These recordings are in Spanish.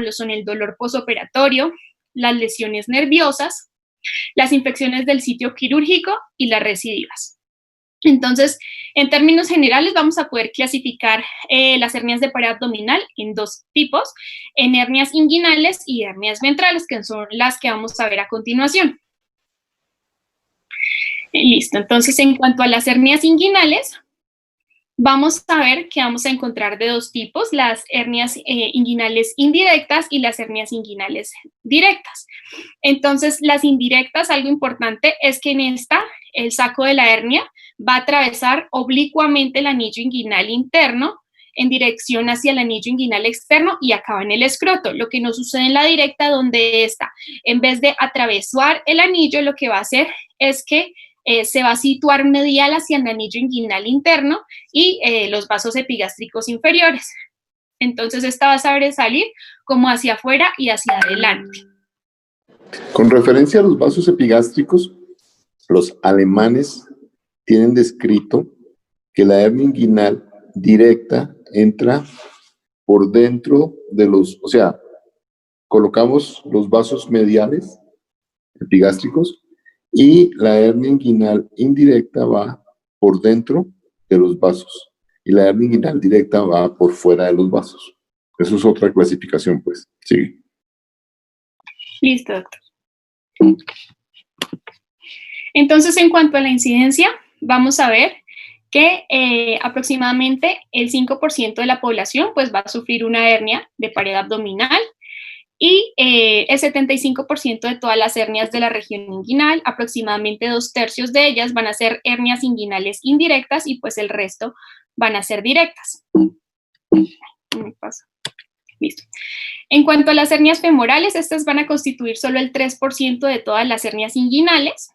lo son el dolor posoperatorio, las lesiones nerviosas, las infecciones del sitio quirúrgico y las recidivas. Entonces, en términos generales, vamos a poder clasificar las hernias de pared abdominal en dos tipos, en hernias inguinales y hernias ventrales, que son las que vamos a ver a continuación. Listo, entonces en cuanto a las hernias inguinales, vamos a ver que vamos a encontrar de dos tipos, las hernias inguinales indirectas y las hernias inguinales directas. Entonces, las indirectas, algo importante es que en esta, el saco de la hernia va a atravesar oblicuamente el anillo inguinal interno en dirección hacia el anillo inguinal externo y acaba en el escroto, lo que no sucede en la directa, donde esta, en vez de atravesar el anillo, lo que va a hacer es que se va a situar medial hacia el anillo inguinal interno y los vasos epigástricos inferiores. Entonces, esta va a sobresalir como hacia afuera y hacia adelante. Con referencia a los vasos epigástricos, los alemanes tienen descrito que la hernia inguinal directa entra por dentro de los, o sea, colocamos los vasos mediales epigástricos y la hernia inguinal indirecta va por dentro de los vasos y la hernia inguinal directa va por fuera de los vasos. Eso es otra clasificación, pues. Sigue. Listo, doctor. Entonces, en cuanto a la incidencia, vamos a ver que aproximadamente el 5% de la población pues, va a sufrir una hernia de pared abdominal y el 75% de todas las hernias de la región inguinal, aproximadamente 2/3 de ellas van a ser hernias inguinales indirectas y pues el resto van a ser directas. Me pasa. Listo. En cuanto a las hernias femorales, estas van a constituir solo el 3% de todas las hernias inguinales.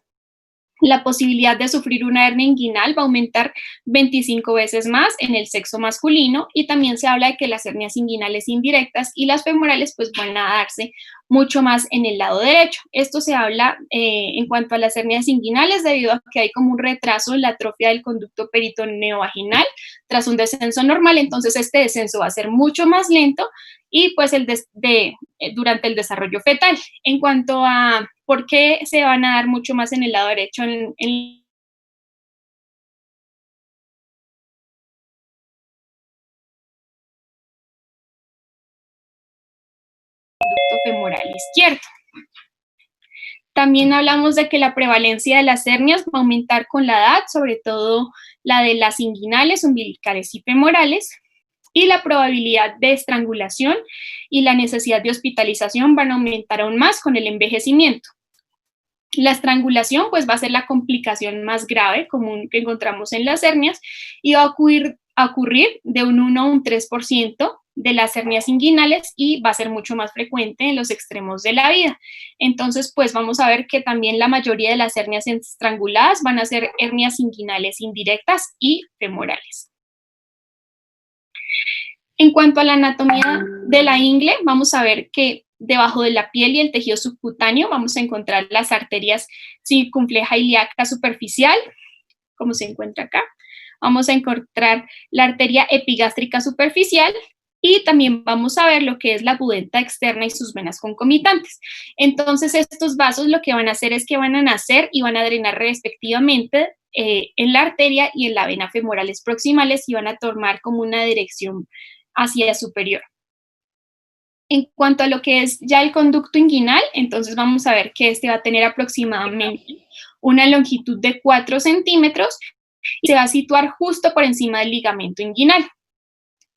La posibilidad de sufrir una hernia inguinal va a aumentar 25 veces más en el sexo masculino y también se habla de que las hernias inguinales indirectas y las femorales pues van a darse mucho más en el lado derecho. Esto se habla en cuanto a las hernias inguinales debido a que hay como un retraso en la atrofia del conducto peritoneo-vaginal tras un descenso normal, entonces este descenso va a ser mucho más lento y pues durante el desarrollo fetal. En cuanto a por qué se van a dar mucho más en el lado derecho en el conducto femoral izquierdo. También hablamos de que la prevalencia de las hernias va a aumentar con la edad, sobre todo la de las inguinales, umbilicales y femorales, y la probabilidad de estrangulación y la necesidad de hospitalización van a aumentar aún más con el envejecimiento. La estrangulación pues va a ser la complicación más grave común que encontramos en las hernias y va a ocurrir de un 1 a un 3% de las hernias inguinales y va a ser mucho más frecuente en los extremos de la vida. Entonces, pues vamos a ver que también la mayoría de las hernias estranguladas van a ser hernias inguinales indirectas y femorales. En cuanto a la anatomía de la ingle, vamos a ver que debajo de la piel y el tejido subcutáneo vamos a encontrar las arterias circunfleja ilíaca superficial, como se encuentra acá. Vamos a encontrar la arteria epigástrica superficial y también vamos a ver lo que es la pudenta externa y sus venas concomitantes. Entonces, estos vasos lo que van a hacer es que van a nacer y van a drenar respectivamente en la arteria y en la vena femorales proximales y van a tomar como una dirección hacia superior. En cuanto a lo que es ya el conducto inguinal, entonces vamos a ver que este va a tener aproximadamente una longitud de 4 centímetros y se va a situar justo por encima del ligamento inguinal.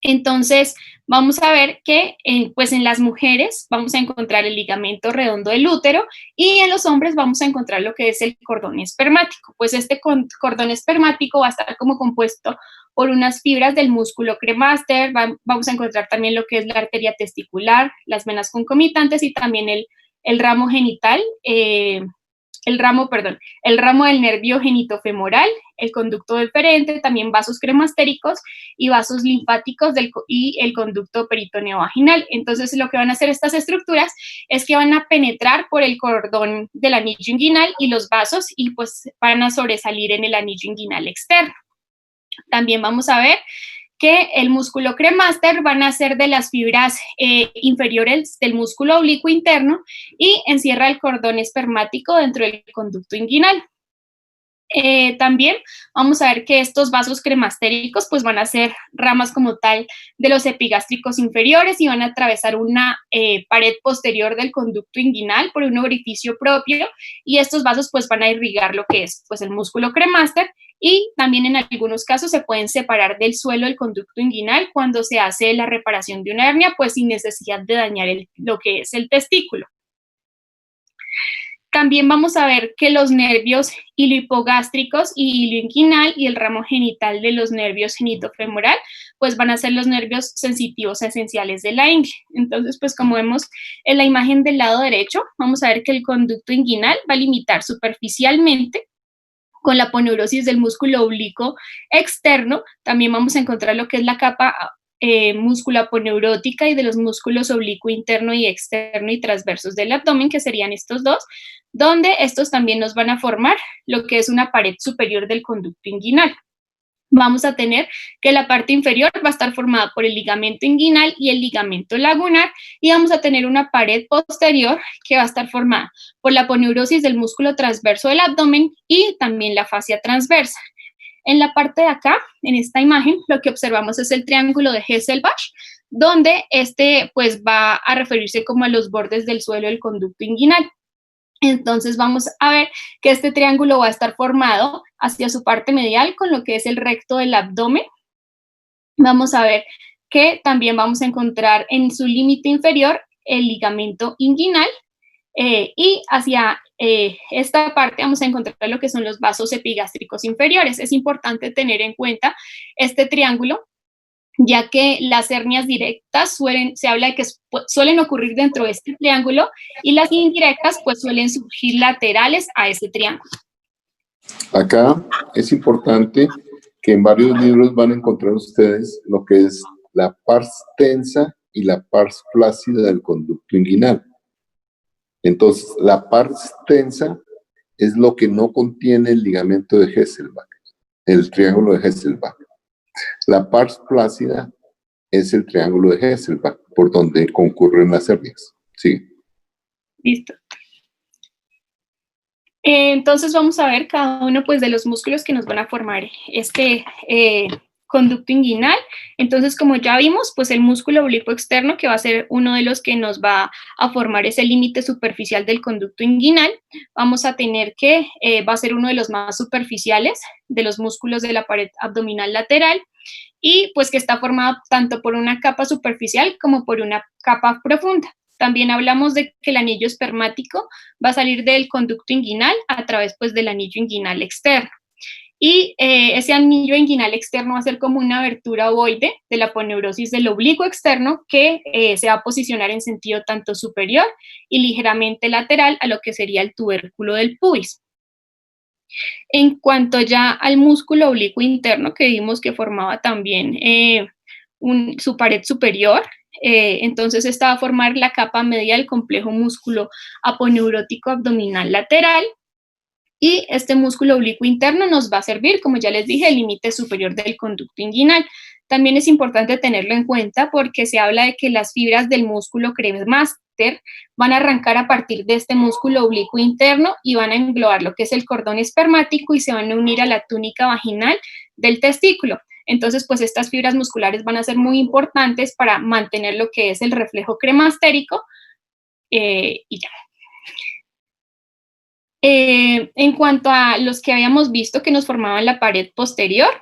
Entonces, vamos a ver que pues en las mujeres vamos a encontrar el ligamento redondo del útero y en los hombres vamos a encontrar lo que es el cordón espermático. Pues este cordón espermático va a estar como compuesto por unas fibras del músculo cremaster, vamos a encontrar también lo que es la arteria testicular, las venas concomitantes y también el ramo genital, el ramo del nervio genitofemoral, el conducto deferente, también vasos cremastéricos y vasos linfáticos y el conducto peritoneo vaginal. Entonces, lo que van a hacer estas estructuras es que van a penetrar por el cordón del anillo inguinal y los vasos y pues van a sobresalir en el anillo inguinal externo. También vamos a ver que el músculo cremaster van a ser de las fibras inferiores del músculo oblicuo interno y encierra el cordón espermático dentro del conducto inguinal. También vamos a ver que estos vasos cremastéricos pues van a ser ramas como tal de los epigástricos inferiores y van a atravesar una pared posterior del conducto inguinal por un orificio propio, y estos vasos pues van a irrigar lo que es pues el músculo cremaster, y también en algunos casos se pueden separar del suelo del conducto inguinal cuando se hace la reparación de una hernia, pues sin necesidad de dañar lo que es el testículo. También vamos a ver que los nervios hilohipogástricos y hilioinguinal y el ramo genital de los nervios genitofemoral, pues van a ser los nervios sensitivos esenciales de la ingle. Entonces, pues como vemos en la imagen del lado derecho, vamos a ver que el conducto inguinal va a limitar superficialmente con la aponeurosis del músculo oblicuo externo. También vamos a encontrar lo que es la capa musculoaponeurótica y de los músculos oblicuo interno y externo y transversos del abdomen, que serían estos dos, donde estos también nos van a formar lo que es una pared superior del conducto inguinal. Vamos a tener que la parte inferior va a estar formada por el ligamento inguinal y el ligamento lagunar, y vamos a tener una pared posterior que va a estar formada por la aponeurosis del músculo transverso del abdomen y también la fascia transversa. En la parte de acá, en esta imagen, lo que observamos es el triángulo de Hesselbach, donde pues va a referirse como a los bordes del suelo del conducto inguinal. Entonces vamos a ver que este triángulo va a estar formado hacia su parte medial con lo que es el recto del abdomen. Vamos a ver que también vamos a encontrar en su límite inferior el ligamento inguinal, y hacia esta parte vamos a encontrar lo que son los vasos epigástricos inferiores. Es importante tener en cuenta este triángulo, ya que las hernias directas se habla de que suelen ocurrir dentro de este triángulo, y las indirectas pues suelen surgir laterales a ese triángulo. Acá es importante que en varios libros van a encontrar ustedes lo que es la pars tensa y la pars flácida del conducto inguinal. Entonces, la pars tensa es lo que no contiene el ligamento de Hesselbach, el triángulo de Hesselbach. La pars flácida es el triángulo de Hesselbach, por donde concurren las hernias. Sí. Listo. Entonces vamos a ver cada uno pues de los músculos que nos van a formar este conducto inguinal. Entonces, como ya vimos, pues el músculo oblicuo externo, que va a ser uno de los que nos va a formar ese límite superficial del conducto inguinal, vamos a tener que va a ser uno de los más superficiales de los músculos de la pared abdominal lateral, y pues que está formado tanto por una capa superficial como por una capa profunda. También hablamos de que el anillo espermático va a salir del conducto inguinal a través pues del anillo inguinal externo. Y ese anillo inguinal externo va a ser como una abertura ovoide de la aponeurosis del oblicuo externo, que se va a posicionar en sentido tanto superior y ligeramente lateral a lo que sería el tubérculo del pubis. En cuanto ya al músculo oblicuo interno, que vimos que formaba también su pared superior, entonces esta va a formar la capa media del complejo músculo aponeurótico abdominal lateral, y este músculo oblicuo interno nos va a servir, como ya les dije, el límite superior del conducto inguinal. También es importante tenerlo en cuenta porque se habla de que las fibras del músculo cremaster van a arrancar a partir de este músculo oblicuo interno y van a englobar lo que es el cordón espermático y se van a unir a la túnica vaginal del testículo. Entonces, pues estas fibras musculares van a ser muy importantes para mantener lo que es el reflejo cremastérico, y ya. En cuanto a los que habíamos visto que nos formaban la pared posterior,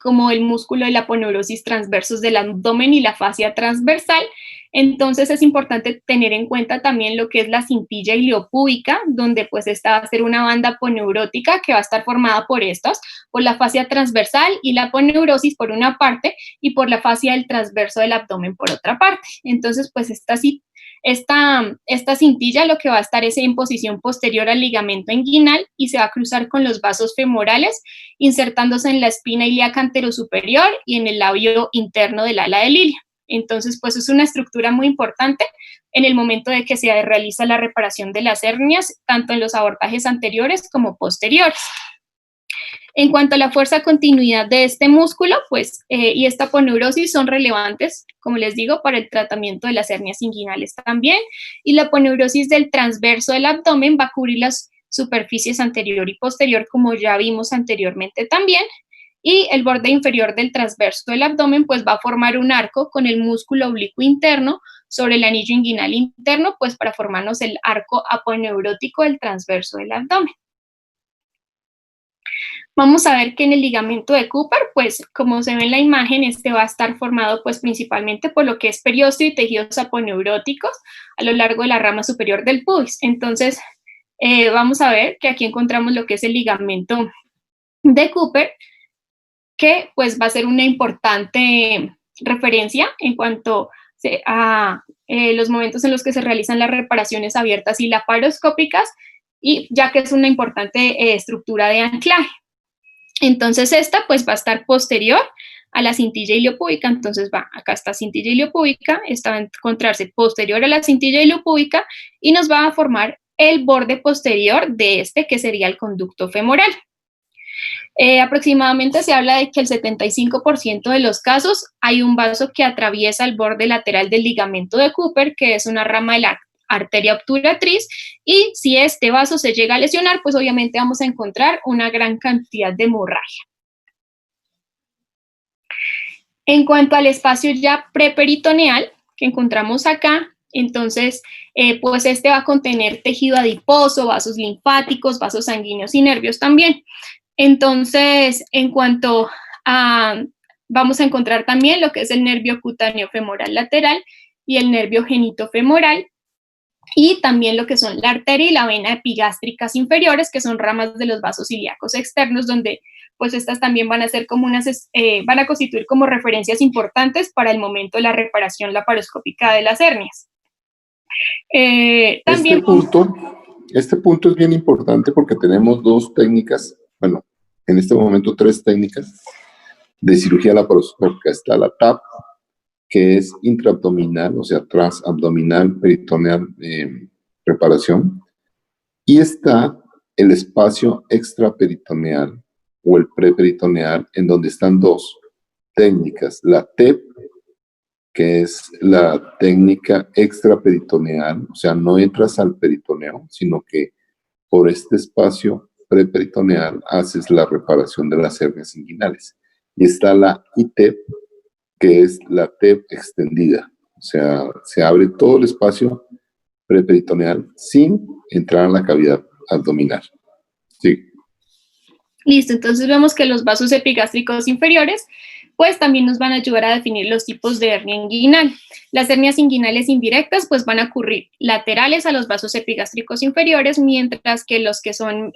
como el músculo de la aponeurosis transversos del abdomen y la fascia transversal, entonces es importante tener en cuenta también lo que es la cintilla iliopúbica, donde pues esta va a ser una banda aponeurótica que va a estar formada por la fascia transversal y la aponeurosis por una parte, y por la fascia del transverso del abdomen por otra parte. Entonces, pues esta cintilla lo que va a estar es en posición posterior al ligamento inguinal y se va a cruzar con los vasos femorales, insertándose en la espina ilíaca anterosuperior y en el labio interno del ala del ilio. Entonces, pues es una estructura muy importante en el momento de que se realiza la reparación de las hernias, tanto en los abordajes anteriores como posteriores. En cuanto a la fuerza continuidad de este músculo, pues, y esta aponeurosis son relevantes, como les digo, para el tratamiento de las hernias inguinales también, y la aponeurosis del transverso del abdomen va a cubrir las superficies anterior y posterior, como ya vimos anteriormente también, y el borde inferior del transverso del abdomen pues va a formar un arco con el músculo oblicuo interno sobre el anillo inguinal interno, pues para formarnos el arco aponeurótico del transverso del abdomen. Vamos a ver que en el ligamento de Cooper, pues como se ve en la imagen, este va a estar formado pues principalmente por lo que es periósteo y tejidos aponeuróticos a lo largo de la rama superior del pubis. Entonces, vamos a ver que aquí encontramos lo que es el ligamento de Cooper, que pues va a ser una importante referencia en cuanto a los momentos en los que se realizan las reparaciones abiertas y laparoscópicas, y ya que es una importante estructura de anclaje. Entonces esta pues va a estar posterior a la cintilla iliopúbica, entonces acá está cintilla iliopúbica, esta va a encontrarse posterior a la cintilla iliopúbica y nos va a formar el borde posterior de este, que sería el conducto femoral. Aproximadamente se habla de que el 75% de los casos hay un vaso que atraviesa el borde lateral del ligamento de Cooper, que es una rama de la arteria obturatriz, y si este vaso se llega a lesionar, pues obviamente vamos a encontrar una gran cantidad de hemorragia. En cuanto al espacio ya preperitoneal que encontramos acá, entonces, pues este va a contener tejido adiposo, vasos linfáticos, vasos sanguíneos y nervios también. Entonces, en cuanto a, vamos a encontrar también lo que es el nervio cutáneo femoral lateral y el nervio genitofemoral, y también lo que son la arteria y la vena epigástricas inferiores, que son ramas de los vasos ilíacos externos, donde pues estas también van a ser como van a constituir como referencias importantes para el momento de la reparación laparoscópica de las hernias. También este punto es bien importante porque tenemos dos técnicas, bueno, en este momento 3 técnicas de cirugía laparoscópica. Está la TAP, que es intraabdominal, o sea, transabdominal, peritoneal, reparación. Y está el espacio extraperitoneal o el preperitoneal, en donde están 2 técnicas. La TEP, que es la técnica extraperitoneal, o sea, no entras al peritoneo, sino que por este espacio preperitoneal haces la reparación de las hernias inguinales. Y está la ITEP, que es la TEP extendida, o sea, se abre todo el espacio preperitoneal sin entrar en la cavidad abdominal. Sí. Listo, entonces vemos que los vasos epigástricos inferiores pues también nos van a ayudar a definir los tipos de hernia inguinal. Las hernias inguinales indirectas pues van a ocurrir laterales a los vasos epigástricos inferiores, mientras que los que son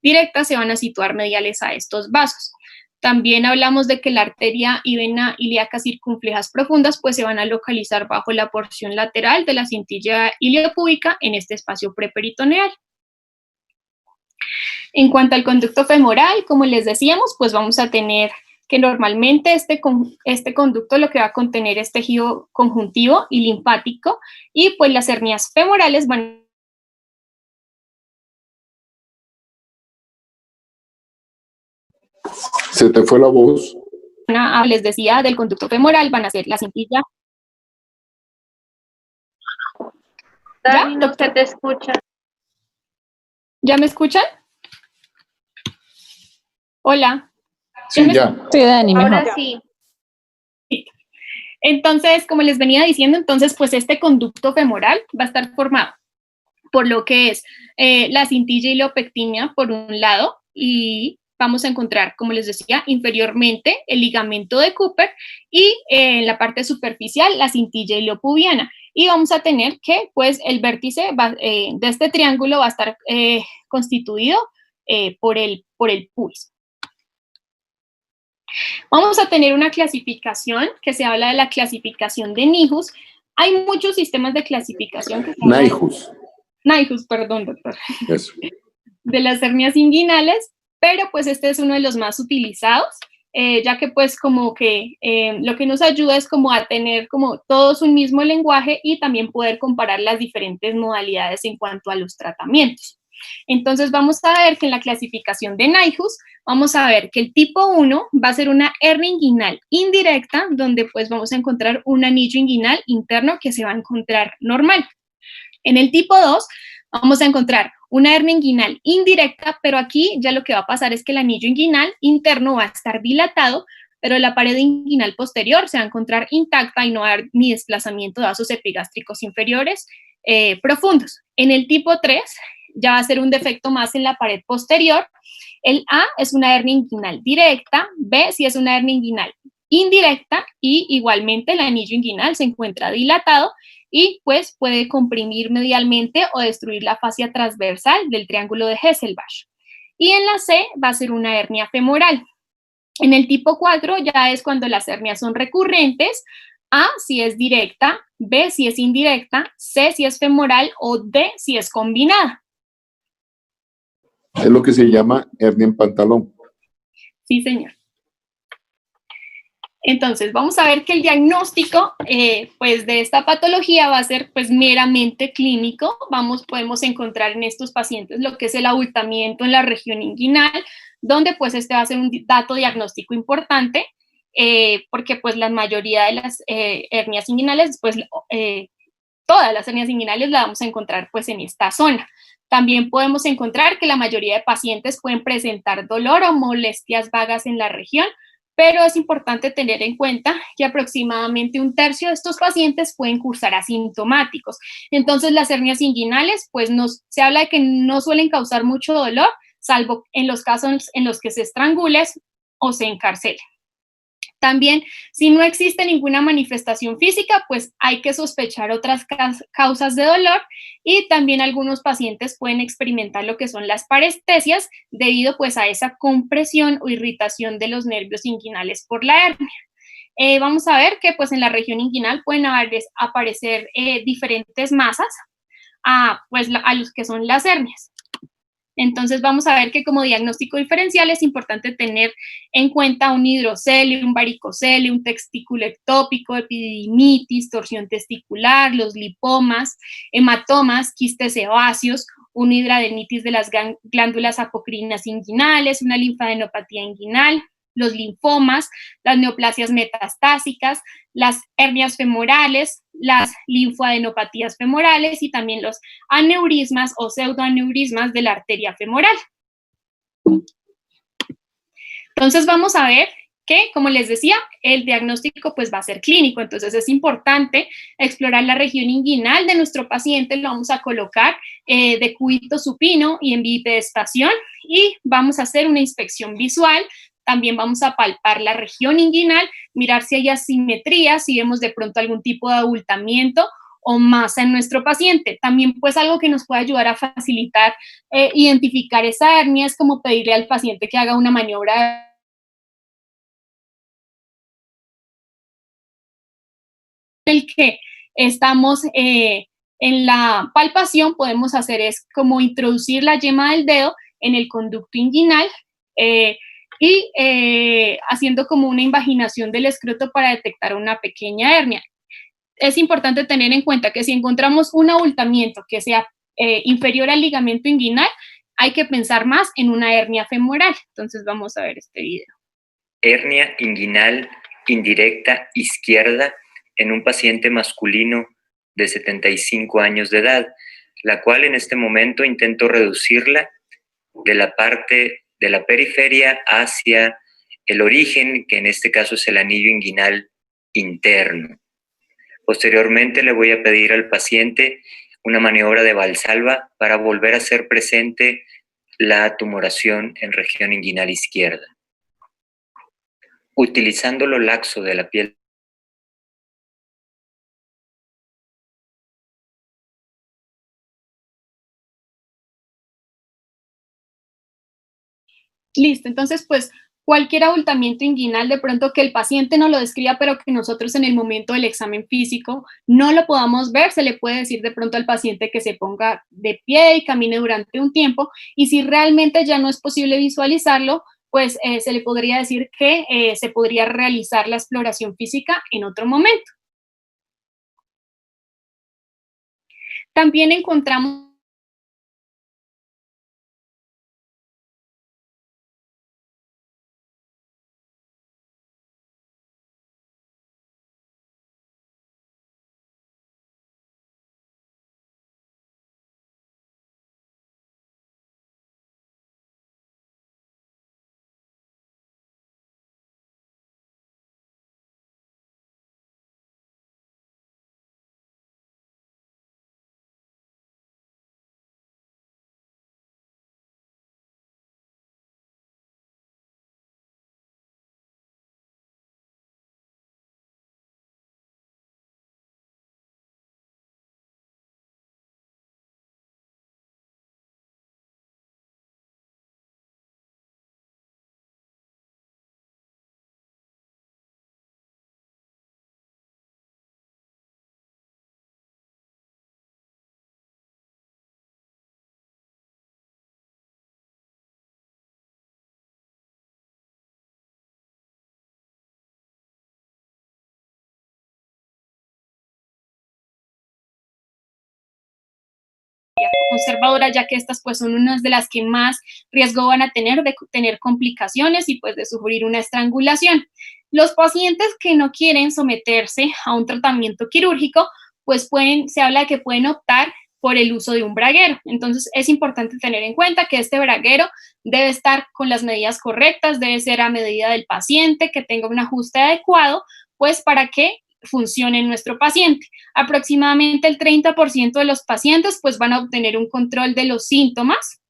directas se van a situar mediales a estos vasos. También hablamos de que la arteria y vena ilíaca circunflejas profundas pues se van a localizar bajo la porción lateral de la cintilla iliopúbica en este espacio preperitoneal. En cuanto al conducto femoral, como les decíamos, pues vamos a tener que normalmente este conducto lo que va a contener es tejido conjuntivo y linfático, y pues las hernias femorales van Se te fue la voz. les decía, del conducto femoral van a ser la cintilla. Dani, no se te escucha. ¿Ya me escuchan? Hola. Sí, ya. Sí, Dani, mejor. Ahora sí. Entonces, como les venía diciendo, entonces, pues este conducto femoral va a estar formado por lo que es la cintilla iliopectina por un lado, y vamos a encontrar, como les decía, inferiormente el ligamento de Cooper, y en la parte superficial la cintilla iliopubiana. Y vamos a tener que, pues, el vértice de este triángulo va a estar constituido por el pubis. Vamos a tener una clasificación que se habla de la clasificación de NIJUS. Hay muchos sistemas de clasificación. NIJUS, perdón, doctor. Eso. De las hernias inguinales, pero pues este es uno de los más utilizados, ya que pues como que lo que nos ayuda es como a tener como todos un mismo lenguaje y también poder comparar las diferentes modalidades en cuanto a los tratamientos. Entonces vamos a ver que en la clasificación de Nyhus, vamos a ver que el tipo 1 va a ser una hernia inguinal indirecta, donde pues vamos a encontrar un anillo inguinal interno que se va a encontrar normal. En el tipo 2 vamos a encontrar una hernia inguinal indirecta, pero aquí ya lo que va a pasar es que el anillo inguinal interno va a estar dilatado, pero la pared inguinal posterior se va a encontrar intacta y no va a haber ni desplazamiento de vasos epigástricos inferiores profundos. En el tipo 3 ya va a ser un defecto más en la pared posterior. El A es una hernia inguinal directa, B sí es una hernia inguinal indirecta y igualmente el anillo inguinal se encuentra dilatado y pues puede comprimir medialmente o destruir la fascia transversal del triángulo de Hesselbach. Y en la C va a ser una hernia femoral. En el tipo 4 ya es cuando las hernias son recurrentes, A si es directa, B si es indirecta, C si es femoral o D si es combinada. Es lo que se llama hernia en pantalón. Sí, señor. Entonces, vamos a ver que el diagnóstico pues, de esta patología va a ser pues, meramente clínico. Podemos encontrar en estos pacientes lo que es el abultamiento en la región inguinal, donde pues este va a ser un dato diagnóstico importante, porque pues la mayoría de las hernias inguinales, pues todas las hernias inguinales las vamos a encontrar pues en esta zona. También podemos encontrar que la mayoría de pacientes pueden presentar dolor o molestias vagas en la región, pero es importante tener en cuenta que aproximadamente un tercio de estos pacientes pueden cursar asintomáticos. Entonces, las hernias inguinales, pues se habla de que no suelen causar mucho dolor, salvo en los casos en los que se estrangule o se encarcele. También, si no existe ninguna manifestación física, pues hay que sospechar otras causas de dolor y también algunos pacientes pueden experimentar lo que son las parestesias debido pues a esa compresión o irritación de los nervios inguinales por la hernia. Vamos a ver que pues en la región inguinal pueden aparecer diferentes masas a los que son las hernias. Entonces vamos a ver que como diagnóstico diferencial es importante tener en cuenta un hidrocelio, un varicocelio, un testículo ectópico, epididimitis, torsión testicular, los lipomas, hematomas, quistes sebáceos, una hidradenitis de las glándulas apocrinas inguinales, una linfadenopatía inguinal, los linfomas, las neoplasias metastásicas, las hernias femorales, las linfoadenopatías femorales y también los aneurismas o pseudoaneurismas de la arteria femoral. Entonces vamos a ver que, como les decía, el diagnóstico pues va a ser clínico, entonces es importante explorar la región inguinal de nuestro paciente, lo vamos a colocar de cúbito supino y en bipedestación y vamos a hacer una inspección visual. También vamos a palpar la región inguinal, mirar si hay asimetría, si vemos de pronto algún tipo de abultamiento o masa en nuestro paciente. También pues algo que nos puede ayudar a facilitar identificar esa hernia es como pedirle al paciente que haga una maniobra el que estamos en la palpación, podemos hacer es como introducir la yema del dedo en el conducto inguinal y haciendo como una invaginación del escroto para detectar una pequeña hernia. Es importante tener en cuenta que si encontramos un abultamiento que sea inferior al ligamento inguinal, hay que pensar más en una hernia femoral. Entonces vamos a ver este video. Hernia inguinal indirecta izquierda en un paciente masculino de 75 años de edad, la cual en este momento intento reducirla de la parte de la periferia hacia el origen, que en este caso es el anillo inguinal interno. Posteriormente le voy a pedir al paciente una maniobra de Valsalva para volver a hacer presente la tumoración en región inguinal izquierda. Utilizando lo laxo de la piel. Listo, entonces pues cualquier abultamiento inguinal, de pronto que el paciente no lo describa, pero que nosotros en el momento del examen físico no lo podamos ver, se le puede decir de pronto al paciente que se ponga de pie y camine durante un tiempo, y si realmente ya no es posible visualizarlo, pues se le podría decir que se podría realizar la exploración física en otro momento. También encontramos terapia conservadora, ya que estas pues son unas de las que más riesgo van a tener de tener complicaciones y pues de sufrir una estrangulación. Los pacientes que no quieren someterse a un tratamiento quirúrgico, pues se habla de que pueden optar por el uso de un braguero. Entonces, es importante tener en cuenta que este braguero debe estar con las medidas correctas, debe ser a medida del paciente, que tenga un ajuste adecuado, pues para que funcione en nuestro paciente. Aproximadamente el 30% de los pacientes pues van a obtener un control de los síntomas.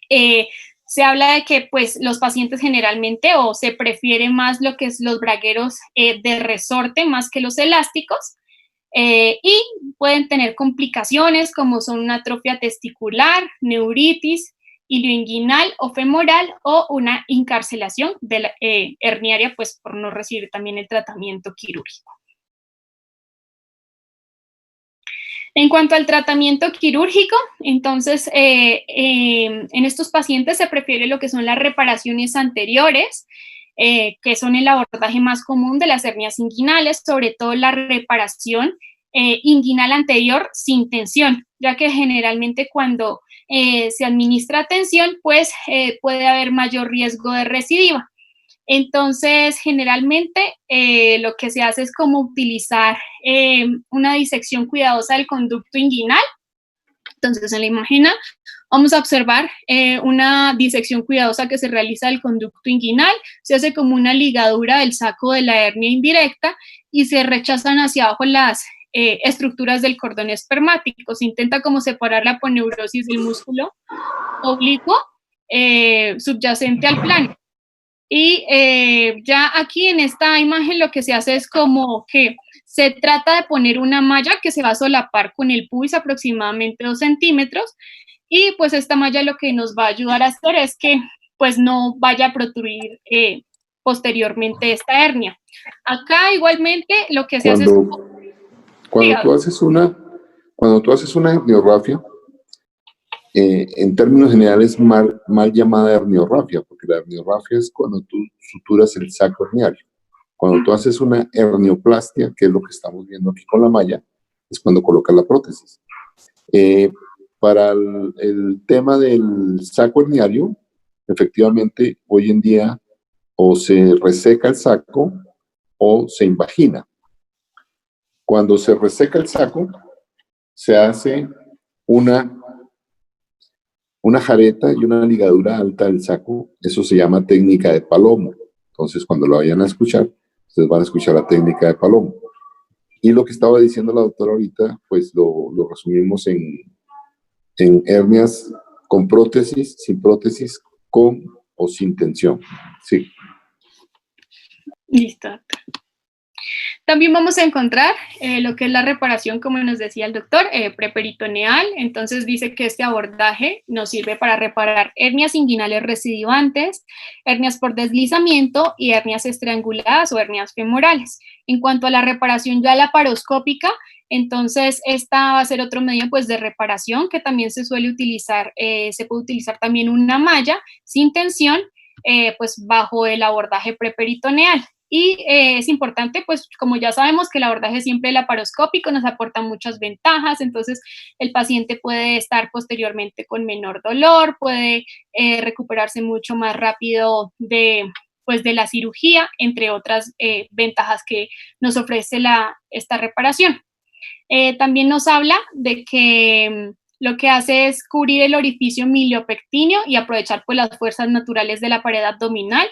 Se habla de que pues los pacientes generalmente o se prefiere más lo que es los bragueros de resorte más que los elásticos. Y pueden tener complicaciones como son una atrofia testicular, neuritis, ilioinguinal o femoral o una incarcelación de la, herniaria, pues por no recibir también el tratamiento quirúrgico. En cuanto al tratamiento quirúrgico, entonces en estos pacientes se prefiere lo que son las reparaciones anteriores, que son el abordaje más común de las hernias inguinales, sobre todo la reparación inguinal anterior sin tensión, ya que generalmente cuando se administra tensión, pues puede haber mayor riesgo de recidiva. Entonces, generalmente lo que se hace es como utilizar una disección cuidadosa del conducto inguinal. Entonces, en la imagen vamos a observar una disección cuidadosa que se realiza del conducto inguinal, se hace como una ligadura del saco de la hernia indirecta y se rechazan hacia abajo las estructuras del cordón espermático. Se intenta como separar la aponeurosis del músculo oblicuo subyacente al plano. Y ya aquí en esta imagen lo que se hace es como que se trata de poner una malla que se va a solapar con el pubis aproximadamente 2 centímetros y pues esta malla lo que nos va a ayudar a hacer es que pues no vaya a protruir posteriormente esta hernia. Acá igualmente lo que se hace es... Cuando tú haces una herniorrafia, en términos generales mal llamada herniorrafia, porque la herniorrafia es cuando tú suturas el saco herniario. Cuando tú haces una hernioplastia, que es lo que estamos viendo aquí con la malla, es cuando colocas la prótesis. Para el tema del saco herniario, efectivamente, hoy en día o se reseca el saco o se invagina. Cuando se reseca el saco, se hace una jareta y una ligadura alta del saco. Eso se llama técnica de palomo. Entonces, cuando lo vayan a escuchar, ustedes van a escuchar la técnica de palomo. Y lo que estaba diciendo la doctora ahorita, pues lo resumimos en hernias con prótesis, sin prótesis, con o sin tensión. Sí. Listo. También vamos a encontrar lo que es la reparación, como nos decía el doctor, preperitoneal. Entonces dice que este abordaje nos sirve para reparar hernias inguinales recidivantes, hernias por deslizamiento y hernias estrianguladas o hernias femorales. En cuanto a la reparación ya laparoscópica, entonces esta va a ser otro medio pues de reparación que también se suele utilizar, se puede utilizar también una malla sin tensión, pues bajo el abordaje preperitoneal. Y es importante, pues como ya sabemos que el abordaje siempre laparoscópico nos aporta muchas ventajas, entonces el paciente puede estar posteriormente con menor dolor, puede recuperarse mucho más rápido de la cirugía, entre otras ventajas que nos ofrece esta reparación. También nos habla de que lo que hace es cubrir el orificio miliopectíneo y aprovechar pues las fuerzas naturales de la pared abdominal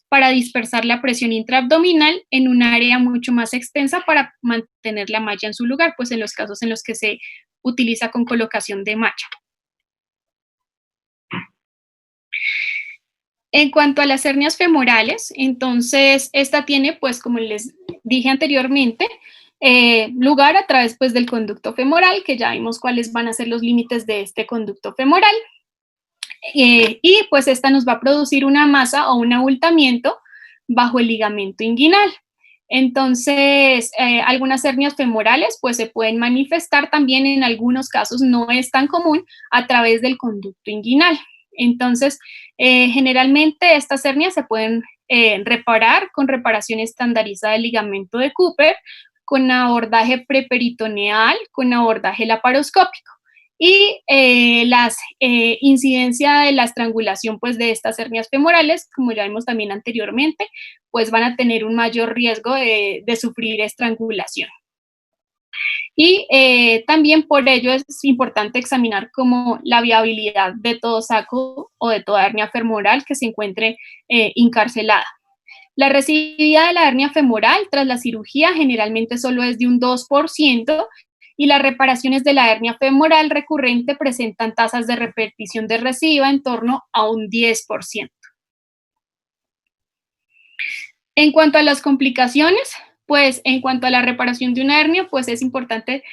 para dispersar la presión intraabdominal en un área mucho más extensa para mantener la malla en su lugar, pues en los casos en los que se utiliza con colocación de malla. En cuanto a las hernias femorales, entonces esta tiene, pues como les dije anteriormente, lugar a través pues del conducto femoral, que ya vimos cuáles van a ser los límites de este conducto femoral. Y pues esta nos va a producir una masa o un abultamiento bajo el ligamento inguinal. Entonces, algunas hernias femorales pues se pueden manifestar también en algunos casos, no es tan común, a través del conducto inguinal. Entonces, generalmente estas hernias se pueden reparar con reparación estandarizada del ligamento de Cooper, con abordaje preperitoneal, con abordaje laparoscópico. Y las incidencia de la estrangulación pues de estas hernias femorales, como ya vimos también anteriormente, pues van a tener un mayor riesgo de sufrir estrangulación. Y también por ello es importante examinar como la viabilidad de todo saco o de toda hernia femoral que se encuentre encarcelada. La recidividad de la hernia femoral tras la cirugía generalmente solo es de un 2%, y las reparaciones de la hernia femoral recurrente presentan tasas de repetición de recidiva en torno a un 10%. En cuanto a las complicaciones, pues en cuanto a la reparación de una hernia, pues es importante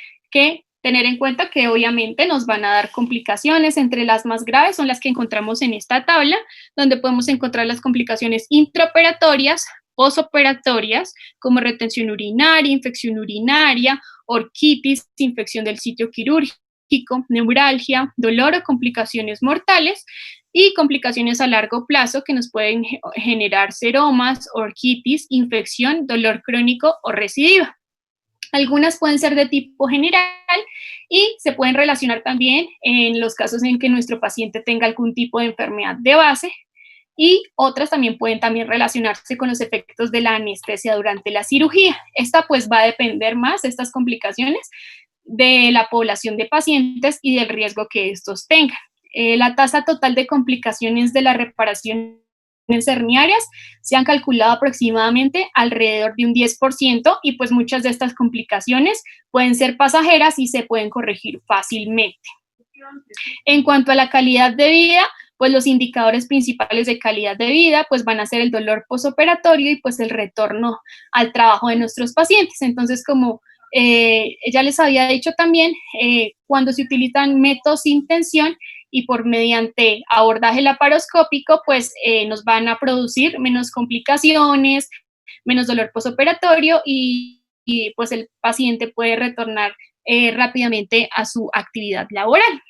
tener en cuenta que obviamente nos van a dar complicaciones. Entre las más graves son las que encontramos en esta tabla, donde podemos encontrar las complicaciones intraoperatorias, posoperatorias, como retención urinaria, infección urinaria, orquitis, infección del sitio quirúrgico, neuralgia, dolor o complicaciones mortales, y complicaciones a largo plazo que nos pueden generar seromas, orquitis, infección, dolor crónico o recidiva. Algunas pueden ser de tipo general y se pueden relacionar también en los casos en que nuestro paciente tenga algún tipo de enfermedad de base, y otras también pueden relacionarse con los efectos de la anestesia durante la cirugía. Esta pues va a depender más, estas complicaciones, de la población de pacientes y del riesgo que estos tengan. La tasa total de complicaciones de la reparación herniarias se han calculado aproximadamente alrededor de un 10%, y pues muchas de estas complicaciones pueden ser pasajeras y se pueden corregir fácilmente. En cuanto a la calidad de vida, pues los indicadores principales de calidad de vida pues van a ser el dolor posoperatorio y pues el retorno al trabajo de nuestros pacientes. Entonces, como ya les había dicho también, cuando se utilizan métodos sin tensión y por mediante abordaje laparoscópico, pues nos van a producir menos complicaciones, menos dolor posoperatorio, y pues el paciente puede retornar rápidamente a su actividad laboral.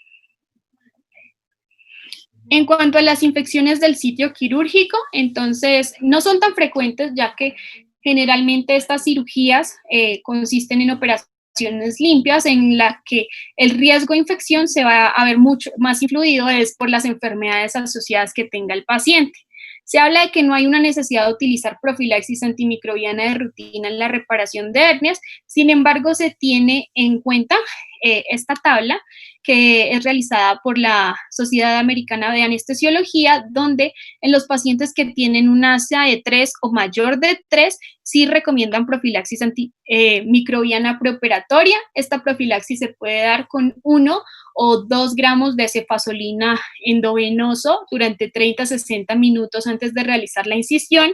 En cuanto a las infecciones del sitio quirúrgico, entonces no son tan frecuentes, ya que generalmente estas cirugías consisten en operaciones limpias en la que el riesgo de infección se va a ver mucho más influido es por las enfermedades asociadas que tenga el paciente. Se habla de que no hay una necesidad de utilizar profilaxis antimicrobiana de rutina en la reparación de hernias. Sin embargo, se tiene en cuenta esta tabla, que es realizada por la Sociedad Americana de Anestesiología, donde en los pacientes que tienen una ASA de 3 o mayor de 3, sí recomiendan profilaxis antimicrobiana preoperatoria. Esta profilaxis se puede dar con 1 o 2 gramos de cefazolina endovenoso durante 30 a 60 minutos antes de realizar la incisión,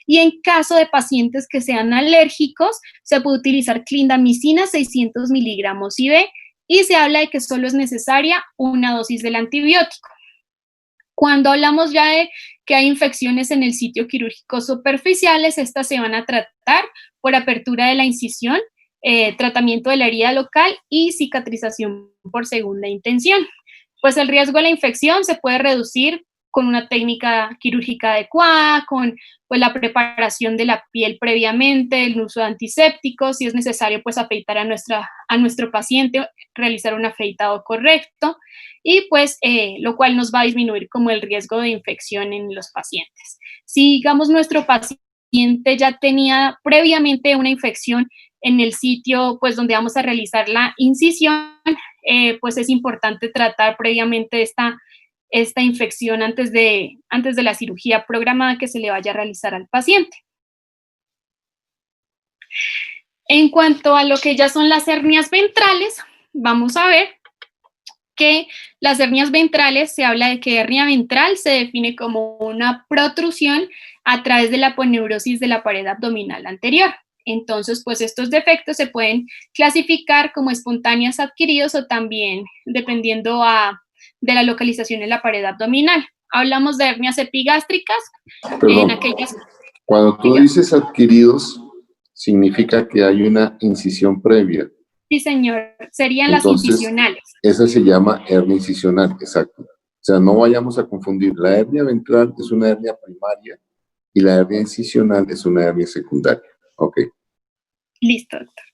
y en caso de pacientes que sean alérgicos, se puede utilizar clindamicina 600 miligramos IV, y se habla de que solo es necesaria una dosis del antibiótico. Cuando hablamos ya de que hay infecciones en el sitio quirúrgico superficiales, estas se van a tratar por apertura de la incisión, tratamiento de la herida local y cicatrización por segunda intención. Pues el riesgo de la infección se puede reducir con una técnica quirúrgica adecuada, con pues la preparación de la piel previamente, el uso de antisépticos, si es necesario pues afeitar a nuestro paciente, realizar un afeitado correcto, y pues lo cual nos va a disminuir como el riesgo de infección en los pacientes. Si digamos nuestro paciente ya tenía previamente una infección en el sitio pues donde vamos a realizar la incisión, pues es importante tratar previamente esta infección antes de la cirugía programada que se le vaya a realizar al paciente. En cuanto a lo que ya son las hernias ventrales, vamos a ver que las hernias ventrales, se habla de que hernia ventral se define como una protrusión a través de la aponeurosis de la pared abdominal anterior. Entonces, pues estos defectos se pueden clasificar como espontáneas adquiridos o también dependiendo de la localización en la pared abdominal. Hablamos de hernias epigástricas. Perdón, cuando tú dices adquiridos, significa que hay una incisión previa. Sí, señor, serían entonces, las incisionales. Esa se llama hernia incisional, exacto. O sea, no vayamos a confundir. La hernia ventral es una hernia primaria y la hernia incisional es una hernia secundaria. Ok. Listo, doctor.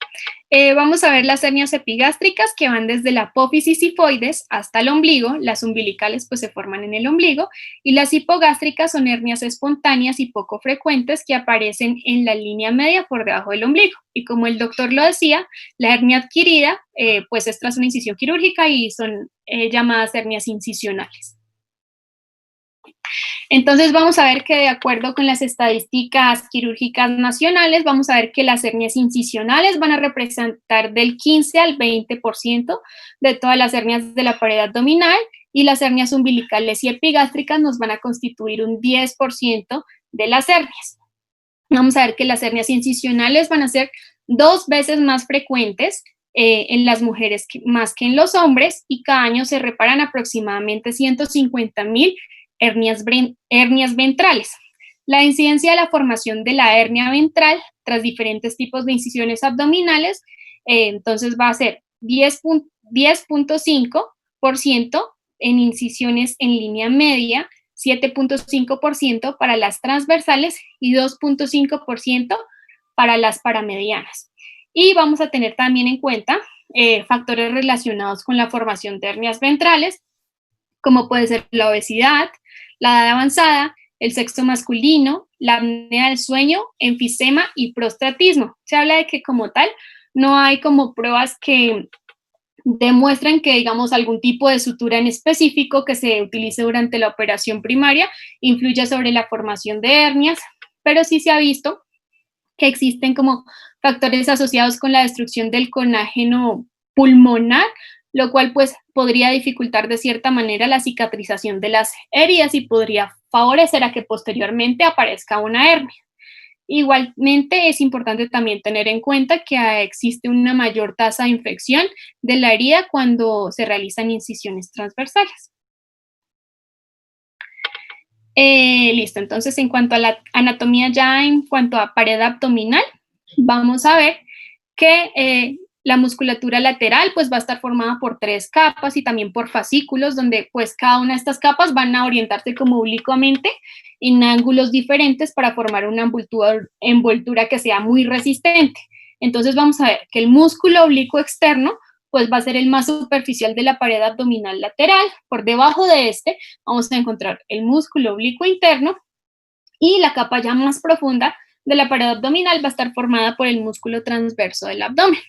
Vamos a ver las hernias epigástricas que van desde la apófisis sifoides hasta el ombligo. Las umbilicales pues se forman en el ombligo, y las hipogástricas son hernias espontáneas y poco frecuentes que aparecen en la línea media por debajo del ombligo. Y como el doctor lo decía, la hernia adquirida pues es tras una incisión quirúrgica y son llamadas hernias incisionales. Entonces vamos a ver que de acuerdo con las estadísticas quirúrgicas nacionales, vamos a ver que las hernias incisionales van a representar del 15 al 20% de todas las hernias de la pared abdominal, y las hernias umbilicales y epigástricas nos van a constituir un 10% de las hernias. Vamos a ver que las hernias incisionales van a ser 2 veces más frecuentes en las mujeres más que en los hombres, y cada año se reparan aproximadamente 150,000 hernias ventrales. La incidencia de la formación de la hernia ventral tras diferentes tipos de incisiones abdominales, entonces va a ser 10.5% en incisiones en línea media, 7.5% para las transversales y 2.5% para las paramedianas. Y vamos a tener también en cuenta factores relacionados con la formación de hernias ventrales, como puede ser la obesidad, la edad avanzada, el sexo masculino, la apnea del sueño, enfisema y prostatismo. Se habla de que como tal no hay como pruebas que demuestran que, digamos, algún tipo de sutura en específico que se utilice durante la operación primaria influya sobre la formación de hernias, pero sí se ha visto que existen como factores asociados con la destrucción del colágeno pulmonar, lo cual pues podría dificultar de cierta manera la cicatrización de las heridas y podría favorecer a que posteriormente aparezca una hernia. Igualmente es importante también tener en cuenta que existe una mayor tasa de infección de la herida cuando se realizan incisiones transversales. Listo, entonces en cuanto a la anatomía, ya en cuanto a pared abdominal, vamos a ver que la musculatura lateral pues va a estar formada por 3 capas y también por fascículos, donde pues cada una de estas capas van a orientarse como oblicuamente en ángulos diferentes para formar una envoltura que sea muy resistente. Entonces vamos a ver que el músculo oblicuo externo pues va a ser el más superficial de la pared abdominal lateral. Por debajo de este vamos a encontrar el músculo oblicuo interno, y la capa ya más profunda de la pared abdominal va a estar formada por el músculo transverso del abdomen.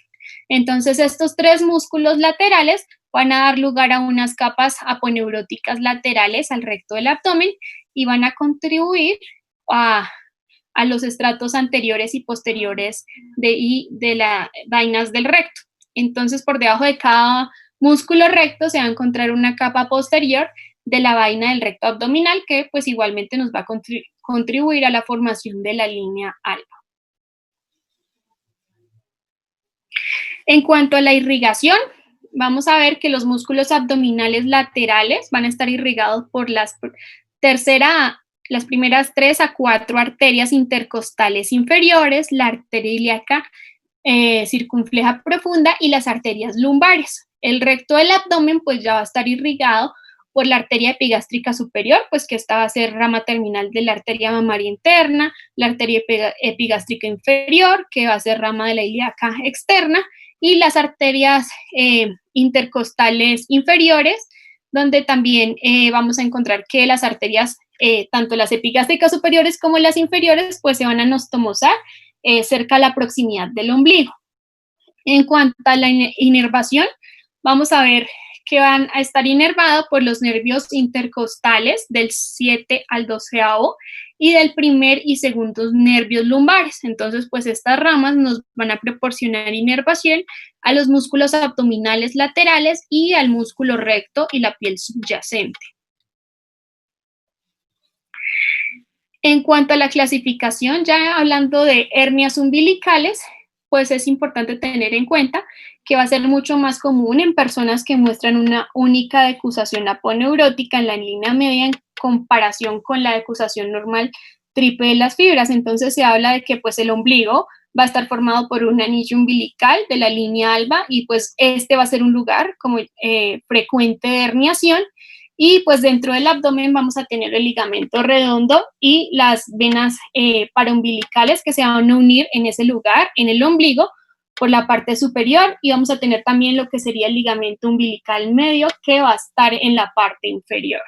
Entonces, estos 3 músculos laterales van a dar lugar a unas capas aponeuróticas laterales al recto del abdomen y van a contribuir a los estratos anteriores y posteriores de las vainas del recto. Entonces, por debajo de cada músculo recto se va a encontrar una capa posterior de la vaina del recto abdominal que pues igualmente nos va a contribuir a la formación de la línea alba. En cuanto a la irrigación, vamos a ver que los músculos abdominales laterales van a estar irrigados por las primeras 3 a 4 arterias intercostales inferiores, la arteria ilíaca circunfleja profunda y las arterias lumbares. El recto del abdomen pues ya va a estar irrigado por la arteria epigástrica superior, pues que esta va a ser rama terminal de la arteria mamaria interna, la arteria epigástrica inferior, que va a ser rama de la ilíaca externa, y las arterias intercostales inferiores, donde también vamos a encontrar que las arterias, tanto las epigástricas superiores como las inferiores, pues se van a anastomosar cerca a la proximidad del ombligo. En cuanto a la inervación, vamos a ver que van a estar inervados por los nervios intercostales del 7 al 12º y del primer y segundo nervios lumbares. Entonces, pues estas ramas nos van a proporcionar inervación a los músculos abdominales laterales y al músculo recto y la piel subyacente. En cuanto a la clasificación, ya hablando de hernias umbilicales, pues es importante tener en cuenta que va a ser mucho más común en personas que muestran una única decusación aponeurótica en la línea media en comparación con la decusación normal triple de las fibras. Entonces se habla de que pues el ombligo va a estar formado por un anillo umbilical de la línea alba y pues este va a ser un lugar como frecuente de herniación. Y pues dentro del abdomen vamos a tener el ligamento redondo y las venas paraumbilicales que se van a unir en ese lugar, en el ombligo, por la parte superior y vamos a tener también lo que sería el ligamento umbilical medio que va a estar en la parte inferior.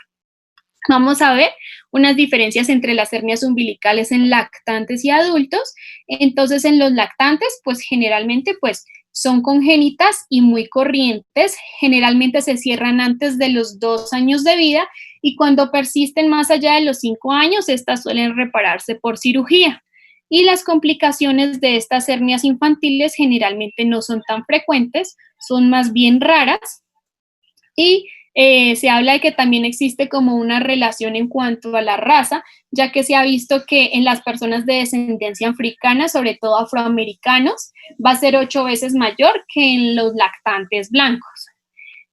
Vamos a ver unas diferencias entre las hernias umbilicales en lactantes y adultos. Entonces, en los lactantes, pues generalmente pues son congénitas y muy corrientes. Generalmente se cierran antes de los 2 años de vida y cuando persisten más allá de los 5 años, estas suelen repararse por cirugía. Y las complicaciones de estas hernias infantiles generalmente no son tan frecuentes, son más bien raras y se habla de que también existe como una relación en cuanto a la raza, ya que se ha visto que en las personas de descendencia africana, sobre todo afroamericanos, va a ser 8 veces mayor que en los lactantes blancos.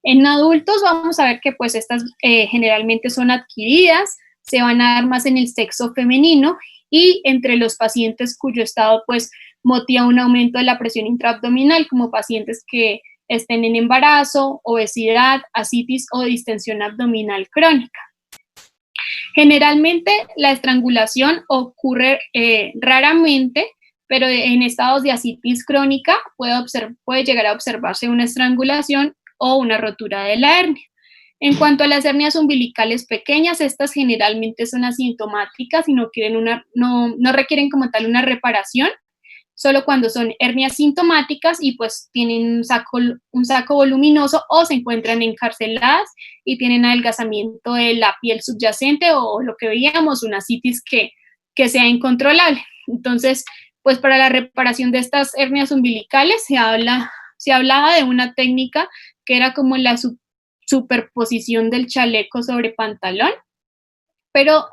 En adultos vamos a ver que pues estas generalmente son adquiridas, se van a dar más en el sexo femenino y entre los pacientes cuyo estado pues motiva un aumento de la presión intraabdominal, como pacientes que estén en embarazo, obesidad, ascitis o distensión abdominal crónica. Generalmente la estrangulación ocurre raramente, pero en estados de ascitis crónica puede llegar a observarse una estrangulación o una rotura de la hernia. En cuanto a las hernias umbilicales pequeñas, estas generalmente son asintomáticas y no requieren como tal una reparación, solo cuando son hernias sintomáticas y pues tienen un saco voluminoso o se encuentran encarceladas y tienen adelgazamiento de la piel subyacente o lo que veíamos, una ascitis que sea incontrolable. Entonces, pues para la reparación de estas hernias umbilicales se hablaba de una técnica que era como la superposición del chaleco sobre pantalón, pero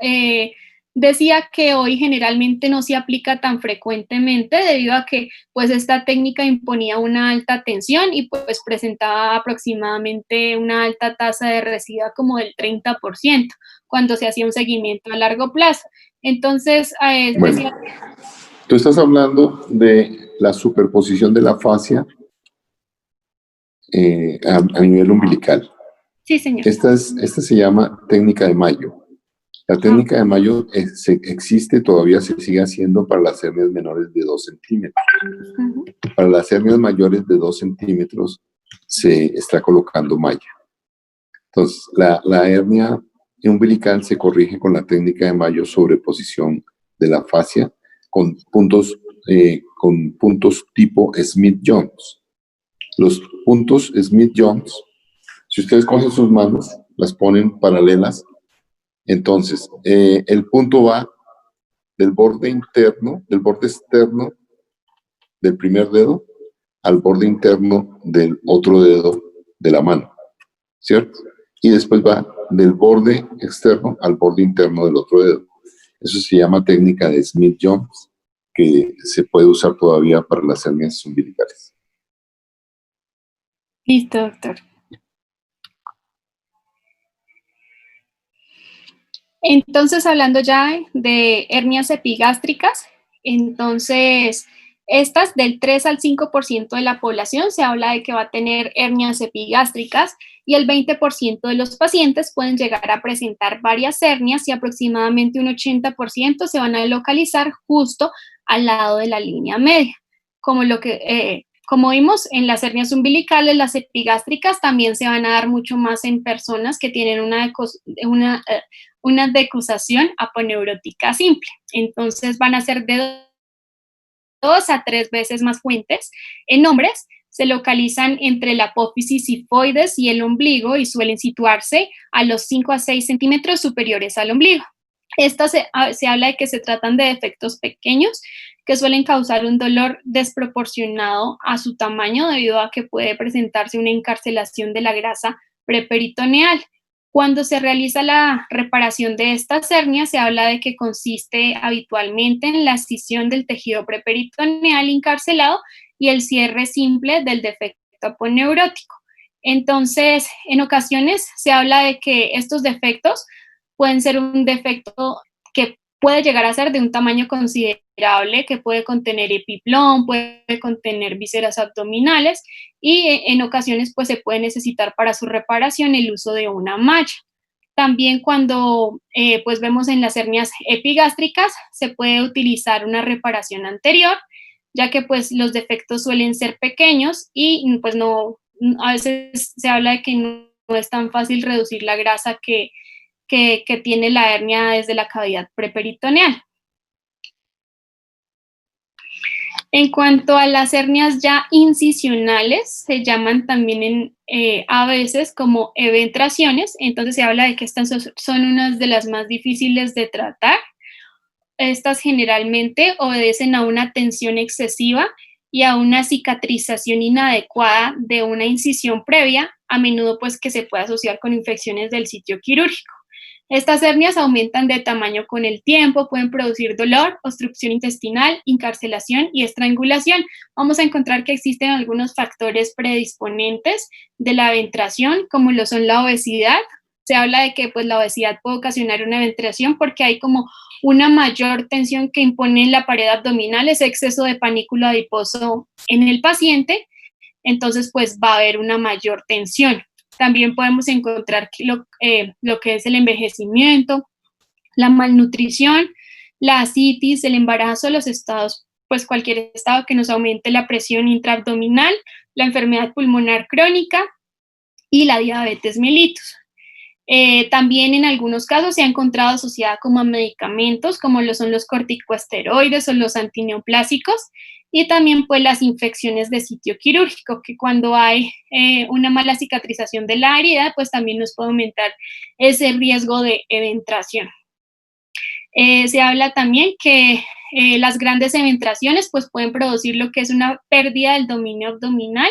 decía que hoy generalmente no se aplica tan frecuentemente debido a que pues esta técnica imponía una alta tensión y pues presentaba aproximadamente una alta tasa de recidiva como del 30% cuando se hacía un seguimiento a largo plazo. Entonces, bueno, tú estás hablando de la superposición de la fascia a nivel umbilical. Sí, señor. Esta se llama técnica de Mayo. La técnica de Mayo existe, todavía se sigue haciendo para las hernias menores de 2 centímetros. Uh-huh. Para las hernias mayores de 2 centímetros se está colocando malla. Entonces, la hernia umbilical se corrige con la técnica de Mayo, sobreposición de la fascia con puntos tipo Smith-Jones. Los puntos Smith-Jones, si ustedes cogen sus manos, las ponen paralelas. Entonces, el punto va del borde externo del primer dedo al borde interno del otro dedo de la mano, ¿cierto? Y después va del borde externo al borde interno del otro dedo. Eso se llama técnica de Smith-Jones, que se puede usar todavía para las hernias umbilicales. Listo, doctor. Entonces, hablando ya de hernias epigástricas, entonces estas del 3 al 5% de la población se habla de que va a tener hernias epigástricas y el 20% de los pacientes pueden llegar a presentar varias hernias y aproximadamente un 80% se van a localizar justo al lado de la línea media. Como vimos en las hernias umbilicales, las epigástricas también se van a dar mucho más en personas que tienen una decusación aponeurótica simple. Entonces van a ser de 2 a 3 veces más frecuentes. En hombres se localizan entre la apófisis sifoides y el ombligo y suelen situarse a los 5 a 6 centímetros superiores al ombligo. Estas se habla de que se tratan de defectos pequeños que suelen causar un dolor desproporcionado a su tamaño debido a que puede presentarse una encarcelación de la grasa preperitoneal. Cuando se realiza la reparación de estas hernias, se habla de que consiste habitualmente en la escisión del tejido preperitoneal encarcelado y el cierre simple del defecto aponeurótico. Entonces, en ocasiones se habla de que estos defectos pueden ser un defecto que puede llegar a ser de un tamaño considerable, que puede contener epiplón, puede contener vísceras abdominales y en ocasiones pues se puede necesitar para su reparación el uso de una malla. También cuando pues vemos en las hernias epigástricas se puede utilizar una reparación anterior ya que pues los defectos suelen ser pequeños y pues no, a veces se habla de que no es tan fácil reducir la grasa que tiene la hernia desde la cavidad preperitoneal. En cuanto a las hernias ya incisionales, se llaman también a veces como eventraciones, entonces se habla de que estas son unas de las más difíciles de tratar. Estas generalmente obedecen a una tensión excesiva y a una cicatrización inadecuada de una incisión previa, a menudo pues que se puede asociar con infecciones del sitio quirúrgico. Estas hernias aumentan de tamaño con el tiempo, pueden producir dolor, obstrucción intestinal, encarcelación y estrangulación. Vamos a encontrar que existen algunos factores predisponentes de la eventración, como lo son la obesidad. Se habla de que pues, la obesidad puede ocasionar una eventración porque hay como una mayor tensión que impone en la pared abdominal, ese exceso de panículo adiposo en el paciente, entonces pues va a haber una mayor tensión. También podemos encontrar lo que es el envejecimiento, la malnutrición, la ascitis, el embarazo, los estados, pues cualquier estado que nos aumente la presión intraabdominal, la enfermedad pulmonar crónica y la diabetes mellitus. También en algunos casos se ha encontrado asociada como a medicamentos, como lo son los corticosteroides o los antineoplásicos, y también pues las infecciones de sitio quirúrgico, que cuando hay una mala cicatrización de la herida, pues también nos puede aumentar ese riesgo de eventración. Se habla también que las grandes eventraciones pues pueden producir lo que es una pérdida del dominio abdominal,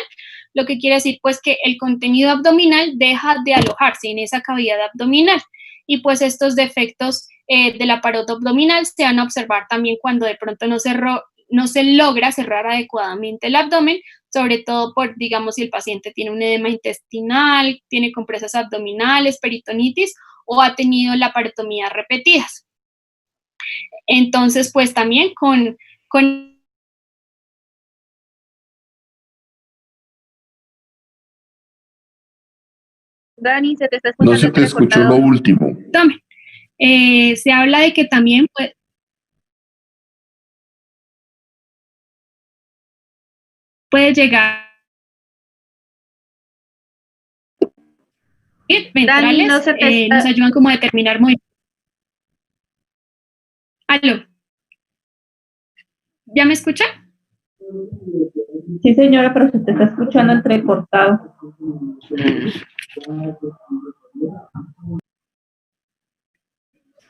lo que quiere decir pues que el contenido abdominal deja de alojarse en esa cavidad abdominal y pues estos defectos del aparato abdominal se van a observar también cuando de pronto no se logra cerrar adecuadamente el abdomen, sobre todo por, digamos, si el paciente tiene un edema intestinal, tiene compresas abdominales, peritonitis o ha tenido laparotomías repetidas. Entonces, pues también con Dani, se te está escuchando. No se te escuchó lo último. Se habla de que también puede llegar ventrales, Dani, nos ayudan como a determinar movimientos. ¿Aló? ¿Ya me escucha? Sí, señora, pero se te está escuchando entrecortado.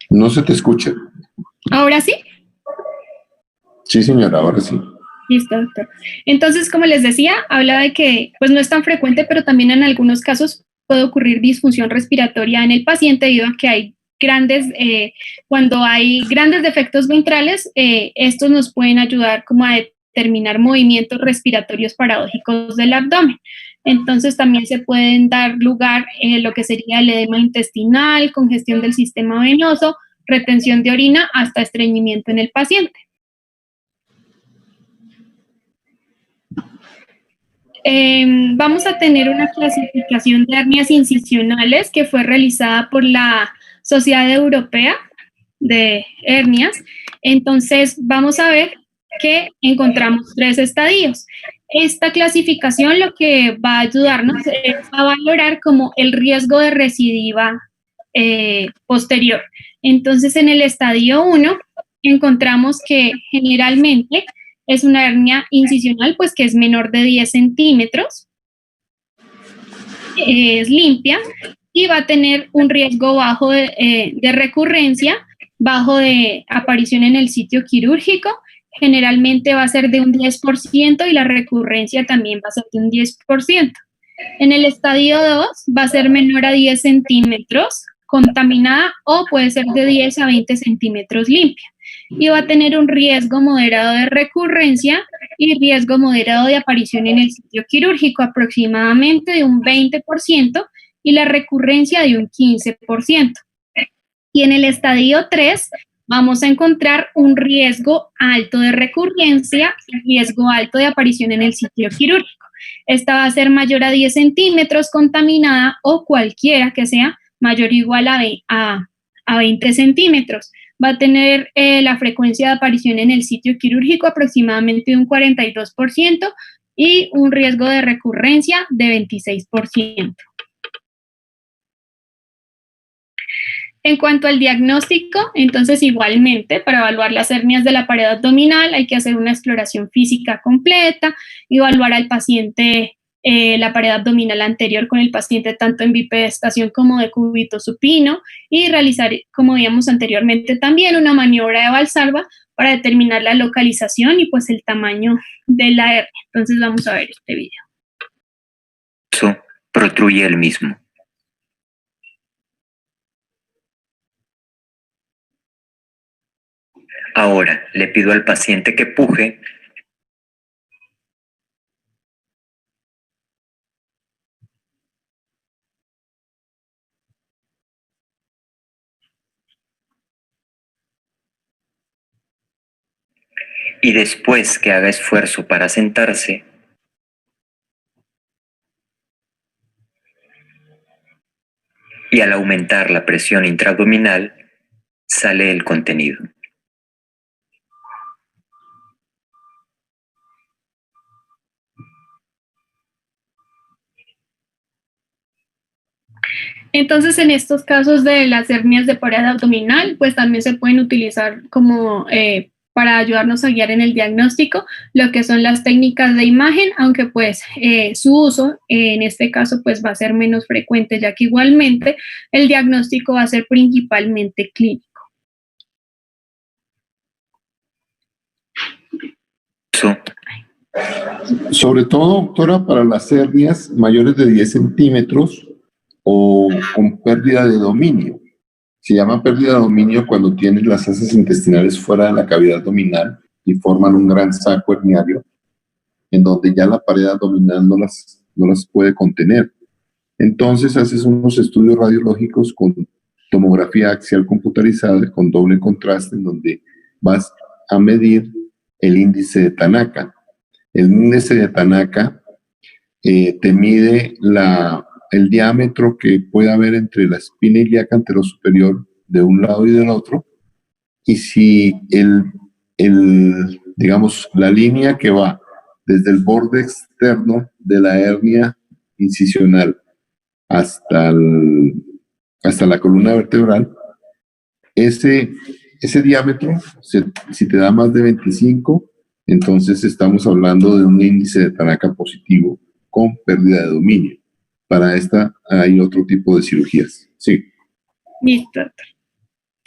No se te escucha. ¿Ahora sí? Sí, señora, ahora sí. Listo, doctor. Entonces, como les decía, hablaba de que pues no es tan frecuente, pero también en algunos casos puede ocurrir disfunción respiratoria en el paciente debido a que hay cuando hay grandes defectos ventrales, estos nos pueden ayudar como a determinar movimientos respiratorios paradójicos del abdomen. Entonces también se pueden dar lugar lo que sería el edema intestinal, congestión del sistema venoso, retención de orina hasta estreñimiento en el paciente. Vamos a tener una clasificación de hernias incisionales que fue realizada por la Sociedad Europea de Hernias. Entonces, vamos a ver que encontramos 3 estadios. Esta clasificación lo que va a ayudarnos es a valorar como el riesgo de recidiva posterior. Entonces, en el estadio 1 encontramos que generalmente es una hernia incisional, pues que es menor de 10 centímetros, es limpia y va a tener un riesgo bajo de recurrencia, bajo de aparición en el sitio quirúrgico. Generalmente va a ser de un 10% y la recurrencia también va a ser de un 10%. En el estadio 2 va a ser menor a 10 centímetros, contaminada, o puede ser de 10 a 20 centímetros limpia. Y va a tener un riesgo moderado de recurrencia y riesgo moderado de aparición en el sitio quirúrgico, aproximadamente de un 20%, y la recurrencia de un 15%. Y en el estadio 3 vamos a encontrar un riesgo alto de recurrencia y riesgo alto de aparición en el sitio quirúrgico. Esta va a ser mayor a 10 centímetros, contaminada, o cualquiera que sea mayor o igual a 20 centímetros. va a tener la frecuencia de aparición en el sitio quirúrgico aproximadamente de un 42% y un riesgo de recurrencia de 26%. En cuanto al diagnóstico, entonces igualmente para evaluar las hernias de la pared abdominal hay que hacer una exploración física completa, evaluar al paciente la pared abdominal anterior con el paciente tanto en bipedestación como de cúbito supino y realizar, como vimos anteriormente también, una maniobra de Valsalva para determinar la localización y pues el tamaño de la hernia. Entonces vamos a ver este video. Eso protruye el mismo. Ahora le pido al paciente que puje y después que haga esfuerzo para sentarse, y al aumentar la presión intraabdominal, sale el contenido. Entonces, en estos casos de las hernias de pared abdominal, pues también se pueden utilizar como para ayudarnos a guiar en el diagnóstico lo que son las técnicas de imagen, aunque pues su uso en este caso pues va a ser menos frecuente, ya que igualmente el diagnóstico va a ser principalmente clínico. Sobre todo, doctora, para las hernias mayores de 10 centímetros o con pérdida de dominio. Se llama pérdida de dominio cuando tienes las heces intestinales fuera de la cavidad abdominal y forman un gran saco herniario en donde ya la pared abdominal no las puede contener. Entonces haces unos estudios radiológicos con tomografía axial computarizada con doble contraste en donde vas a medir el índice de Tanaka. El índice de Tanaka te mide el diámetro que puede haber entre la espina ilíaca anterosuperior de un lado y del otro, y si digamos, la línea que va desde el borde externo de la hernia incisional hasta la columna vertebral, ese diámetro, si te da más de 25, entonces estamos hablando de un índice de Tanaka positivo con pérdida de dominio. Para esta hay otro tipo de cirugías. Sí. Listo, doctor.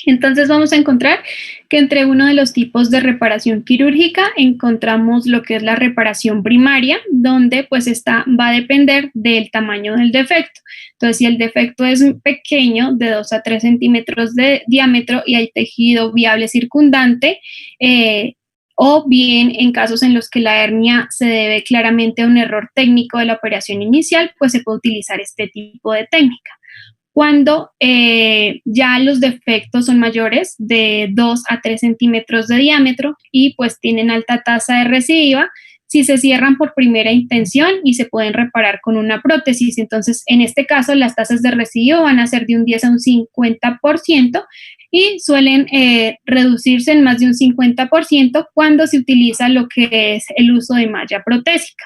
Entonces vamos a encontrar que entre uno de los tipos de reparación quirúrgica encontramos lo que es la reparación primaria, donde pues esta va a depender del tamaño del defecto. Entonces, si el defecto es pequeño, de 2 a 3 centímetros de diámetro y hay tejido viable circundante, o bien en casos en los que la hernia se debe claramente a un error técnico de la operación inicial, pues se puede utilizar este tipo de técnica. Cuando ya los defectos son mayores de 2 a 3 centímetros de diámetro y pues tienen alta tasa de recidiva, si se cierran por primera intención y se pueden reparar con una prótesis. Entonces, en este caso, las tasas de recidivo van a ser de un 10 a un 50% y suelen reducirse en más de un 50% cuando se utiliza lo que es el uso de malla protésica.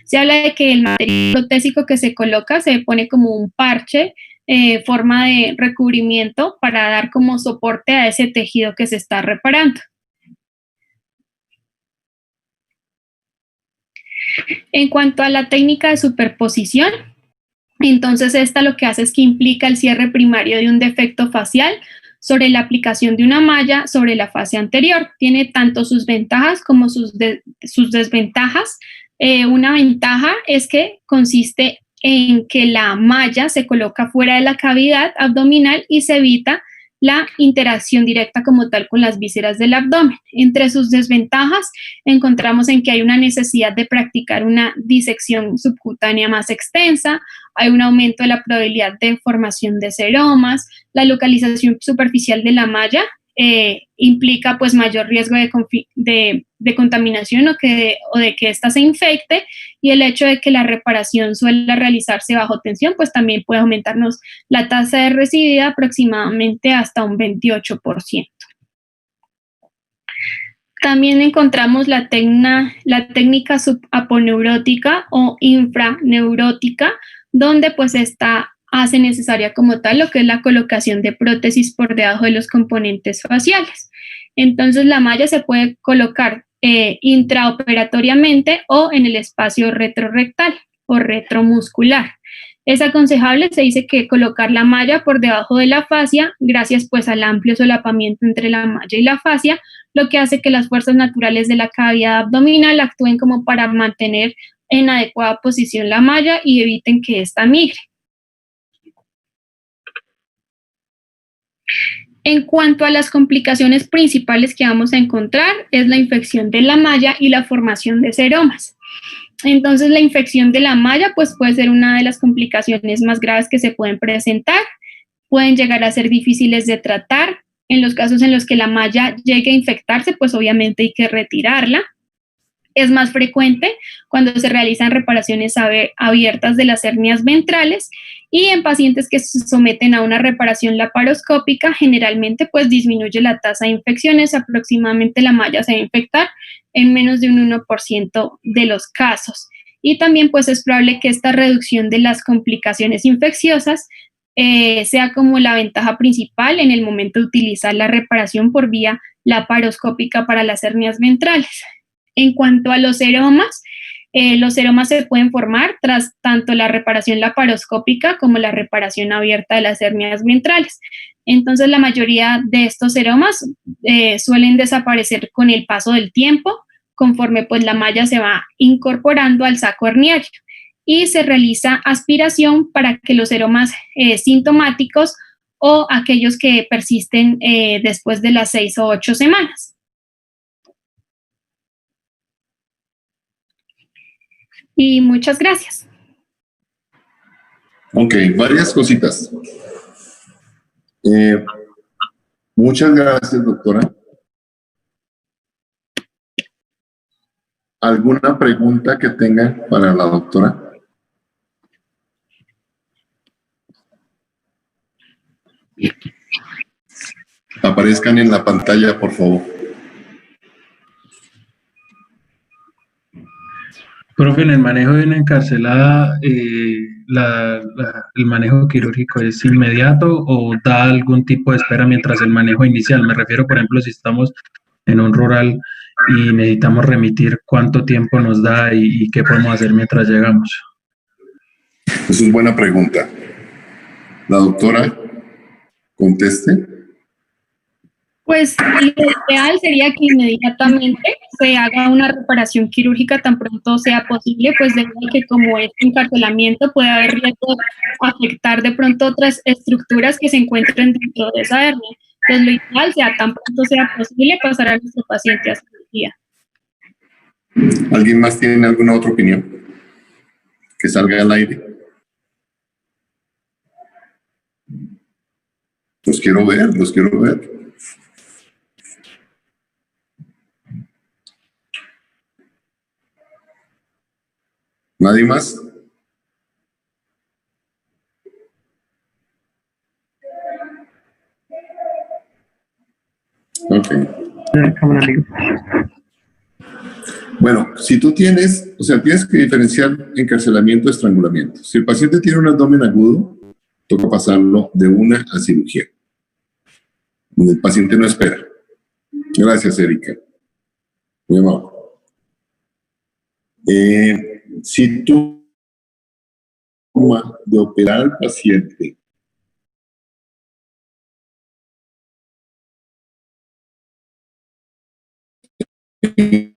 Se habla de que el material protésico que se coloca se pone como un parche, forma de recubrimiento para dar como soporte a ese tejido que se está reparando. En cuanto a la técnica de superposición, entonces esta lo que hace es que implica el cierre primario de un defecto facial sobre la aplicación de una malla sobre la fase anterior. Tiene tanto sus ventajas como sus desventajas. Una ventaja es que consiste en que la malla se coloca fuera de la cavidad abdominal y se evita la interacción directa como tal con las vísceras del abdomen. Entre sus desventajas encontramos en que hay una necesidad de practicar una disección subcutánea más extensa, hay un aumento de la probabilidad de formación de seromas, la localización superficial de la malla implica pues mayor riesgo de contaminación o de que ésta se infecte, y el hecho de que la reparación suele realizarse bajo tensión pues también puede aumentarnos la tasa de recidiva aproximadamente hasta un 28%. También encontramos la técnica subaponeurótica o infraneurótica, donde pues esta hace necesaria como tal lo que es la colocación de prótesis por debajo de los componentes faciales. Entonces la malla se puede colocar intraoperatoriamente o en el espacio retrorrectal o retromuscular. Es aconsejable, se dice, que colocar la malla por debajo de la fascia, gracias pues al amplio solapamiento entre la malla y la fascia, lo que hace que las fuerzas naturales de la cavidad abdominal actúen como para mantener en adecuada posición la malla y eviten que ésta migre. En cuanto a las complicaciones principales que vamos a encontrar, es la infección de la malla y la formación de seromas. Entonces, la infección de la malla pues puede ser una de las complicaciones más graves que se pueden presentar. Pueden llegar a ser difíciles de tratar. En los casos en los que la malla llegue a infectarse, pues obviamente hay que retirarla. Es más frecuente cuando se realizan reparaciones abiertas de las hernias ventrales, y en pacientes que se someten a una reparación laparoscópica, generalmente pues disminuye la tasa de infecciones. Aproximadamente la malla se va a infectar en menos de un 1% de los casos. Y también pues es probable que esta reducción de las complicaciones infecciosas sea como la ventaja principal en el momento de utilizar la reparación por vía laparoscópica para las hernias ventrales. En cuanto a los seromas se pueden formar tras tanto la reparación laparoscópica como la reparación abierta de las hernias ventrales. Entonces, la mayoría de estos seromas suelen desaparecer con el paso del tiempo, conforme pues la malla se va incorporando al saco herniario, y se realiza aspiración para que los seromas sintomáticos o aquellos que persisten después de las 6 o 8 semanas. Y muchas gracias. Ok, varias cositas. Muchas gracias, doctora. ¿Alguna pregunta que tengan para la doctora? Aparezcan en la pantalla, por favor. Profe, en el manejo de una encarcelada, ¿el manejo quirúrgico es inmediato o da algún tipo de espera mientras el manejo inicial? Me refiero, por ejemplo, si estamos en un rural y necesitamos remitir, ¿cuánto tiempo nos da y qué podemos hacer mientras llegamos? Esa es buena pregunta. La doctora conteste. Pues lo ideal sería que inmediatamente se haga una reparación quirúrgica tan pronto sea posible, pues debido a que como es encarcelamiento puede haber riesgo de afectar de pronto otras estructuras que se encuentren dentro de esa hernia. Entonces lo ideal sea tan pronto sea posible pasar a nuestro paciente a cirugía. ¿Alguien más tiene alguna otra opinión? Que salga al aire. Los quiero ver, los quiero ver. ¿Nadie más? Ok. Bueno, si tú tienes, tienes que diferenciar encarcelamiento y estrangulamiento. Si el paciente tiene un abdomen agudo, toca pasarlo de una a cirugía. El paciente no espera. Gracias, Erika. Muy amable. Si tú de operar al paciente en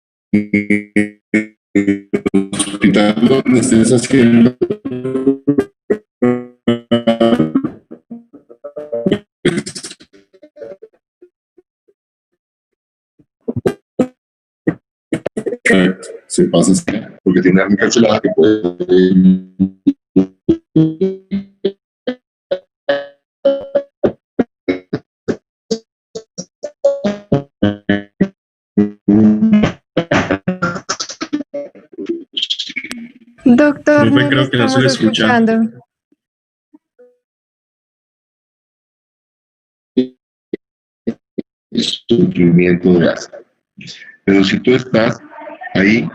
el hospital donde estés haciendo se pasa porque tiene una encarcelada que puede profe, creo que no se lo estamos escucha. escuchando. Es sufrimiento de Alzheimer. Pero si tú estás ahí,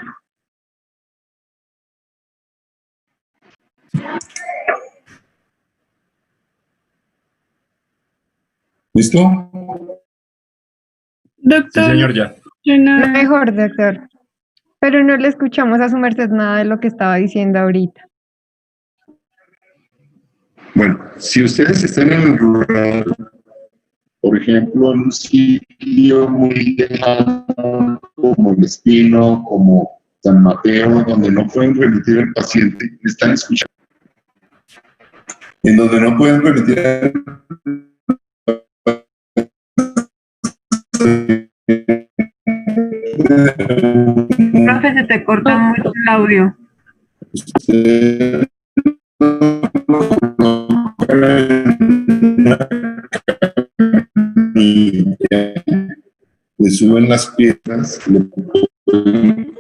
¿listo? Sí, Doctor, señor, ya. Mejor, doctor. Pero no le escuchamos a su merced nada de lo que estaba diciendo ahorita. Bueno, si ustedes están en el rural, por ejemplo, en un sitio muy lejano, como El Espino, como San Mateo, donde no pueden remitir al paciente, me están escuchando. En donde no pueden remitir al Profe, se te corta mucho el audio. Le suben las piernas, le ponen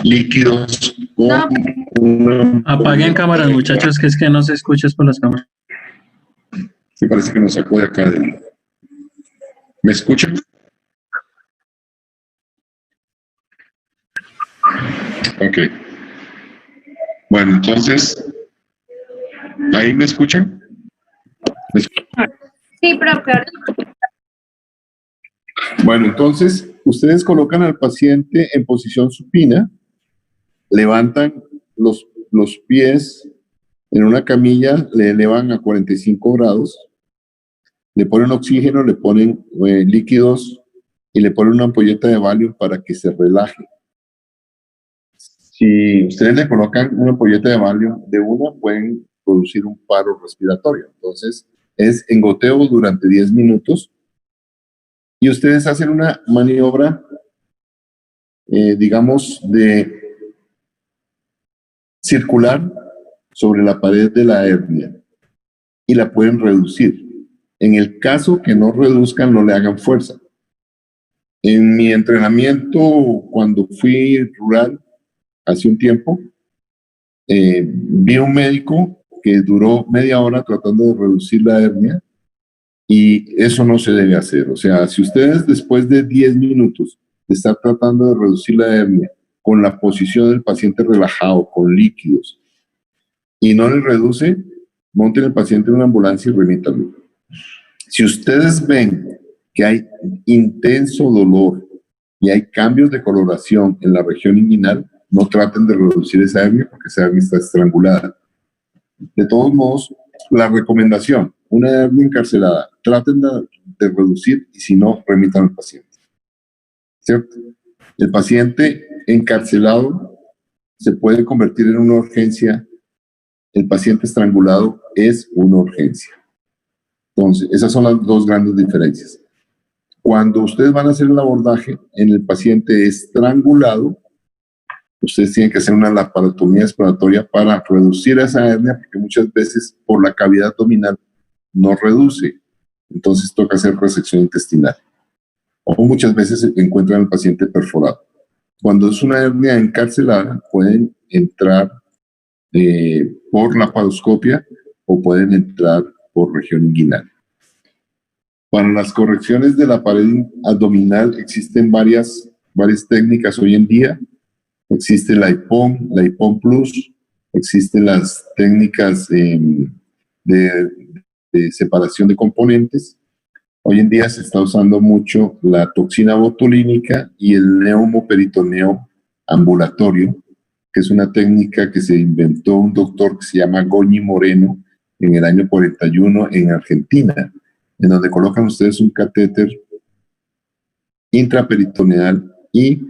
líquidos con una... Apaguen cámaras, muchachos, que es que no se escucha por las cámaras. Me parece que nos sacó de acá. ¿Me escuchan? Ok. Bueno, entonces, ¿ahí me escuchan? Sí, profe. Bueno, entonces, ustedes colocan al paciente en posición supina, levantan los pies en una camilla, le elevan a 45 grados, le ponen oxígeno, le ponen líquidos y le ponen una ampolleta de Valium para que se relaje. Si ustedes le colocan una ampolleta de Valium de una, pueden producir un paro respiratorio. Entonces, es en goteo durante 10 minutos y ustedes hacen una maniobra, digamos, de circular sobre la pared de la hernia y la pueden reducir. En el caso que no reduzcan, no le hagan fuerza. En mi entrenamiento, cuando fui rural hace un tiempo, vi a un médico que duró media hora tratando de reducir la hernia y eso no se debe hacer. O sea, si ustedes después de 10 minutos de estar tratando de reducir la hernia con la posición del paciente relajado, con líquidos, y no le reduce, monten al paciente en una ambulancia y remítanlo. Si ustedes ven que hay intenso dolor y hay cambios de coloración en la región inguinal, no traten de reducir esa hernia porque esa hernia está estrangulada. De todos modos, la recomendación, una hernia encarcelada, traten de reducir y si no, remitan al paciente. ¿Cierto? El paciente encarcelado se puede convertir en una urgencia, el paciente estrangulado es una urgencia. Entonces, esas son las dos grandes diferencias. Cuando ustedes van a hacer el abordaje en el paciente estrangulado, ustedes tienen que hacer una laparotomía expiratoria para reducir esa hernia, porque muchas veces por la cavidad abdominal no reduce. Entonces toca hacer resección intestinal. O muchas veces se encuentran al paciente perforado. Cuando es una hernia encarcelada, pueden entrar por laparoscopia o pueden entrar por región inguinal. Para las correcciones de la pared abdominal existen varias técnicas hoy en día. Existe la IPOM Plus, existen las técnicas de separación de componentes. Hoy en día se está usando mucho la toxina botulínica y el neumoperitoneo ambulatorio, que es una técnica que se inventó un doctor que se llama Goñi Moreno en el año 41 en Argentina, en donde colocan ustedes un catéter intraperitoneal y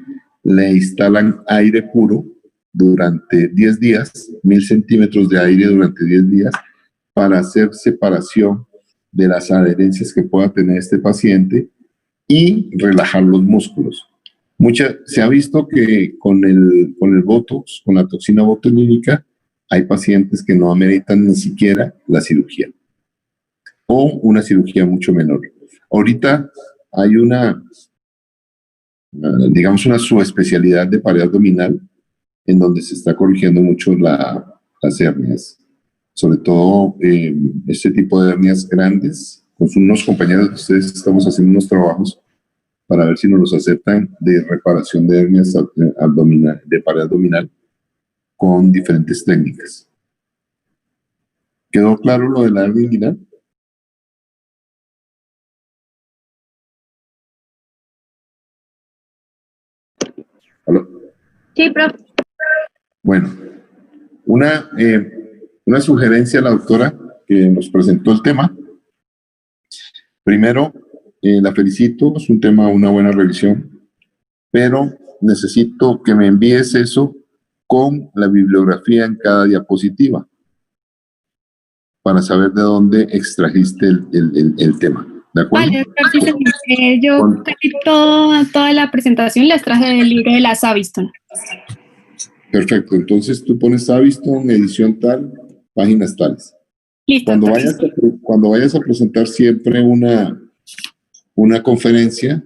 le instalan aire puro durante 10 días, 1000 centímetros de aire durante 10 días, para hacer separación de las adherencias que pueda tener este paciente y relajar los músculos. Se ha visto que con el Botox, con la toxina botulínica, hay pacientes que no ameritan ni siquiera la cirugía o una cirugía mucho menor. Ahorita hay digamos una subespecialidad de pared abdominal en donde se está corrigiendo mucho las hernias, sobre todo este tipo de hernias grandes. Con unos compañeros de ustedes estamos haciendo unos trabajos para ver si nos los aceptan de reparación de hernias abdominal, de pared abdominal, con diferentes técnicas. ¿Quedó claro lo de la hernia inguinal? ¿Aló? Sí, profe. Bueno, una sugerencia a la doctora que nos presentó el tema. Primero, la felicito, es un tema, una buena revisión, pero necesito que me envíes eso con la bibliografía en cada diapositiva para saber de dónde extrajiste el tema. ¿De acuerdo? Vale, doctor, sí, señor. Yo casi toda la presentación la traje del libro de la Saviston. Perfecto, entonces tú pones Saviston, edición tal, páginas tales. Listo. Cuando vayas a presentar siempre una conferencia,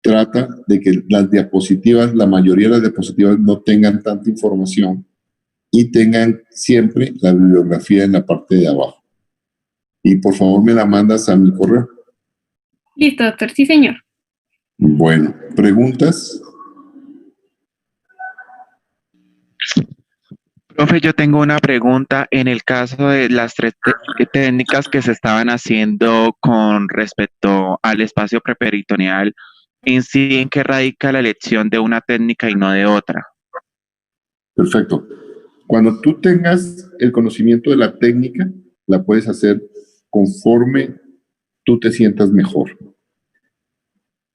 trata de que las diapositivas, la mayoría de las diapositivas no tengan tanta información y tengan siempre la bibliografía en la parte de abajo. Y por favor me la mandas a mi correo. Listo, doctor, sí, señor. Bueno, ¿preguntas? Profe, yo tengo una pregunta. En el caso de las tres técnicas que se estaban haciendo con respecto al espacio preperitoneal, ¿en sí en qué radica la elección de una técnica y no de otra? Perfecto. Cuando tú tengas el conocimiento de la técnica, la puedes hacer conforme tú te sientas mejor.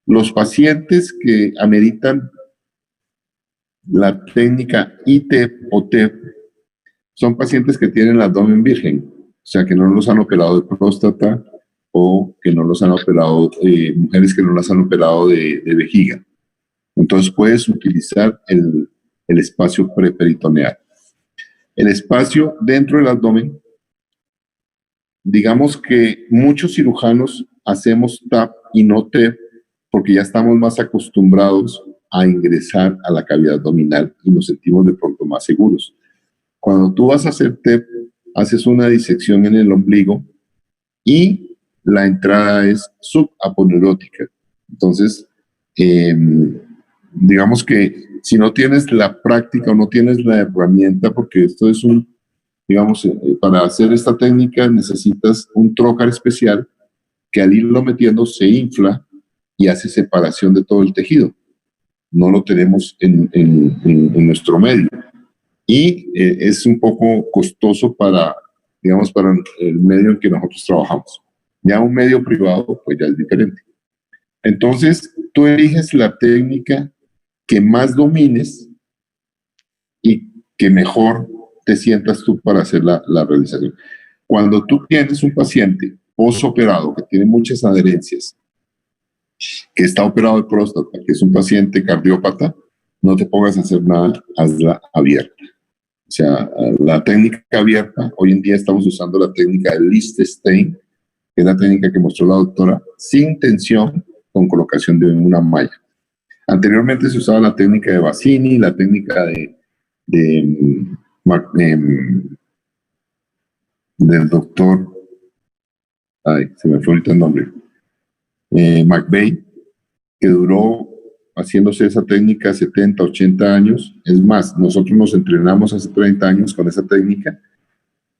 Los pacientes que ameritan la técnica ITEP o TEP son pacientes que tienen el abdomen virgen, o sea, que no los han operado de próstata o que no los han operado, mujeres que no las han operado de vejiga. Entonces puedes utilizar el espacio preperitoneal. El espacio dentro del abdomen, digamos que muchos cirujanos hacemos TAP y no TEP porque ya estamos más acostumbrados a ingresar a la cavidad abdominal y nos sentimos de pronto más seguros. Cuando tú vas a hacer TEP, haces una disección en el ombligo y la entrada es subaponeurótica. Entonces, digamos que si no tienes la práctica o no tienes la herramienta, porque esto es digamos, para hacer esta técnica necesitas un trocar especial que al irlo metiendo se infla y hace separación de todo el tejido. No lo tenemos en nuestro medio. Y es un poco costoso para, digamos, para el medio en que nosotros trabajamos. Ya un medio privado, pues ya es diferente. Entonces, tú eliges la técnica que más domines y que mejor te sientas tú para hacer la realización. Cuando tú tienes un paciente postoperado que tiene muchas adherencias, que está operado de próstata, que es un paciente cardiópata, no te pongas a hacer nada, hazla abierta. O sea, la técnica abierta, hoy en día estamos usando la técnica de Liechtenstein, que es la técnica que mostró la doctora, sin tensión, con colocación de una malla. Anteriormente se usaba la técnica de Bassini, la técnica del doctor, se me fue ahorita el nombre, McVeigh, que duró haciéndose esa técnica 70, 80 años. Es más, nosotros nos entrenamos hace 30 años con esa técnica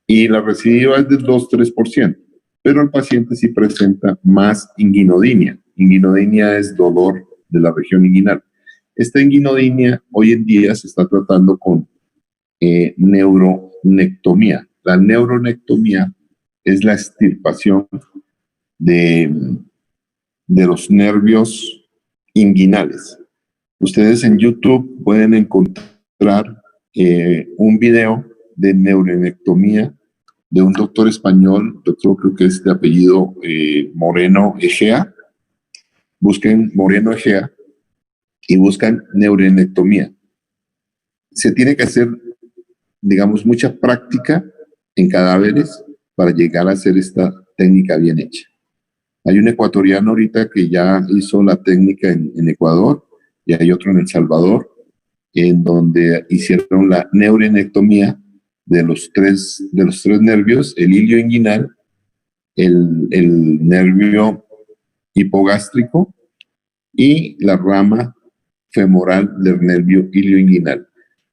y la recidiva es del 2-3%, pero el paciente sí presenta más inguinodinia. Inguinodinia es dolor de la región inguinal. Esta inguinodinia hoy en día se está tratando con neuronectomía. La neuronectomía es la extirpación de los nervios inguinales. Ustedes en YouTube pueden encontrar un video de neuronectomía de un doctor español, doctor creo que es de apellido Moreno Egea. Busquen Moreno Egea y buscan neuronectomía. Se tiene que hacer, digamos, mucha práctica en cadáveres para llegar a hacer esta técnica bien hecha. Hay un ecuatoriano ahorita que ya hizo la técnica en Ecuador y hay otro en El Salvador en donde hicieron la neuroenectomía de los tres nervios, el ilio inguinal, el nervio hipogástrico y la rama femoral del nervio ilioinguinal.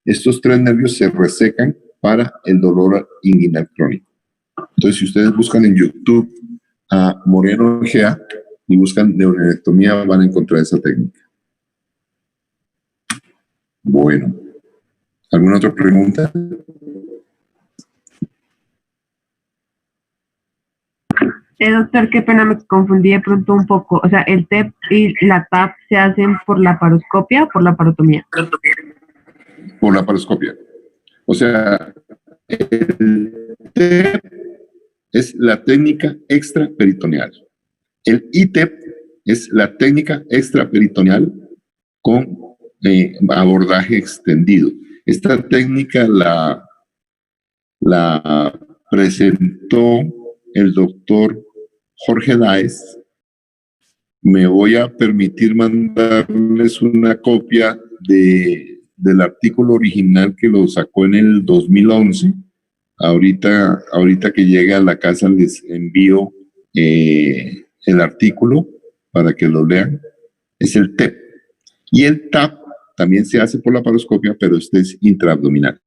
Estos tres nervios se resecan para el dolor inguinal crónico. Entonces, si ustedes buscan en YouTube a Moreno Egea y buscan neuroenectomía, van a encontrar esa técnica. Bueno, ¿alguna otra pregunta? Doctor, qué pena, me confundí de pronto un poco. O sea, ¿el TEP y la TAP se hacen por la laparoscopia o por la laparotomía? Por la laparoscopia. O sea, el TEP es la técnica extraperitoneal. El ITEP es la técnica extraperitoneal con abordaje extendido. Esta técnica la presentó el doctor Jorge Dáez. Me voy a permitir mandarles una copia del artículo original que lo sacó en el 2011. Ahorita que llegue a la casa les envío el artículo para que lo lean. Es el TEP. Y el TAP también se hace por la laparoscopia, pero este es intraabdominal.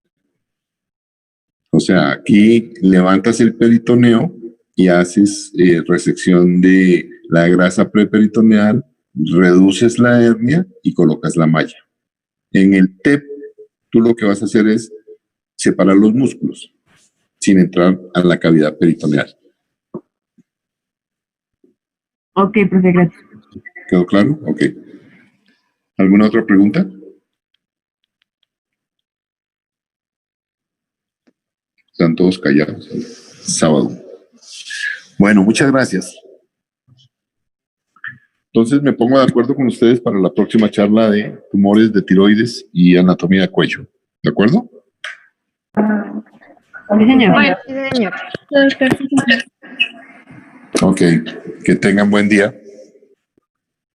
O sea, aquí levantas el peritoneo y haces resección de la grasa preperitoneal, reduces la hernia y colocas la malla. En el TEP, tú lo que vas a hacer es separar los músculos sin entrar a la cavidad peritoneal. Ok, profe, gracias. ¿Quedó claro? Ok. ¿Alguna otra pregunta? Están todos callados. Sábado. Bueno, muchas gracias. Entonces me pongo de acuerdo con ustedes para la próxima charla de tumores de tiroides y anatomía de cuello. ¿De acuerdo? Sí, señor. Bueno, Sí, señor. doctor, Ok. Que tengan buen día.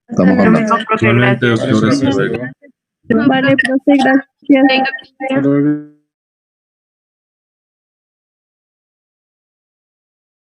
Estamos Lo hablando. mismo, profe, Igualmente, gracias. doctor, hasta luego. vale, profe, gracias. Hasta luego.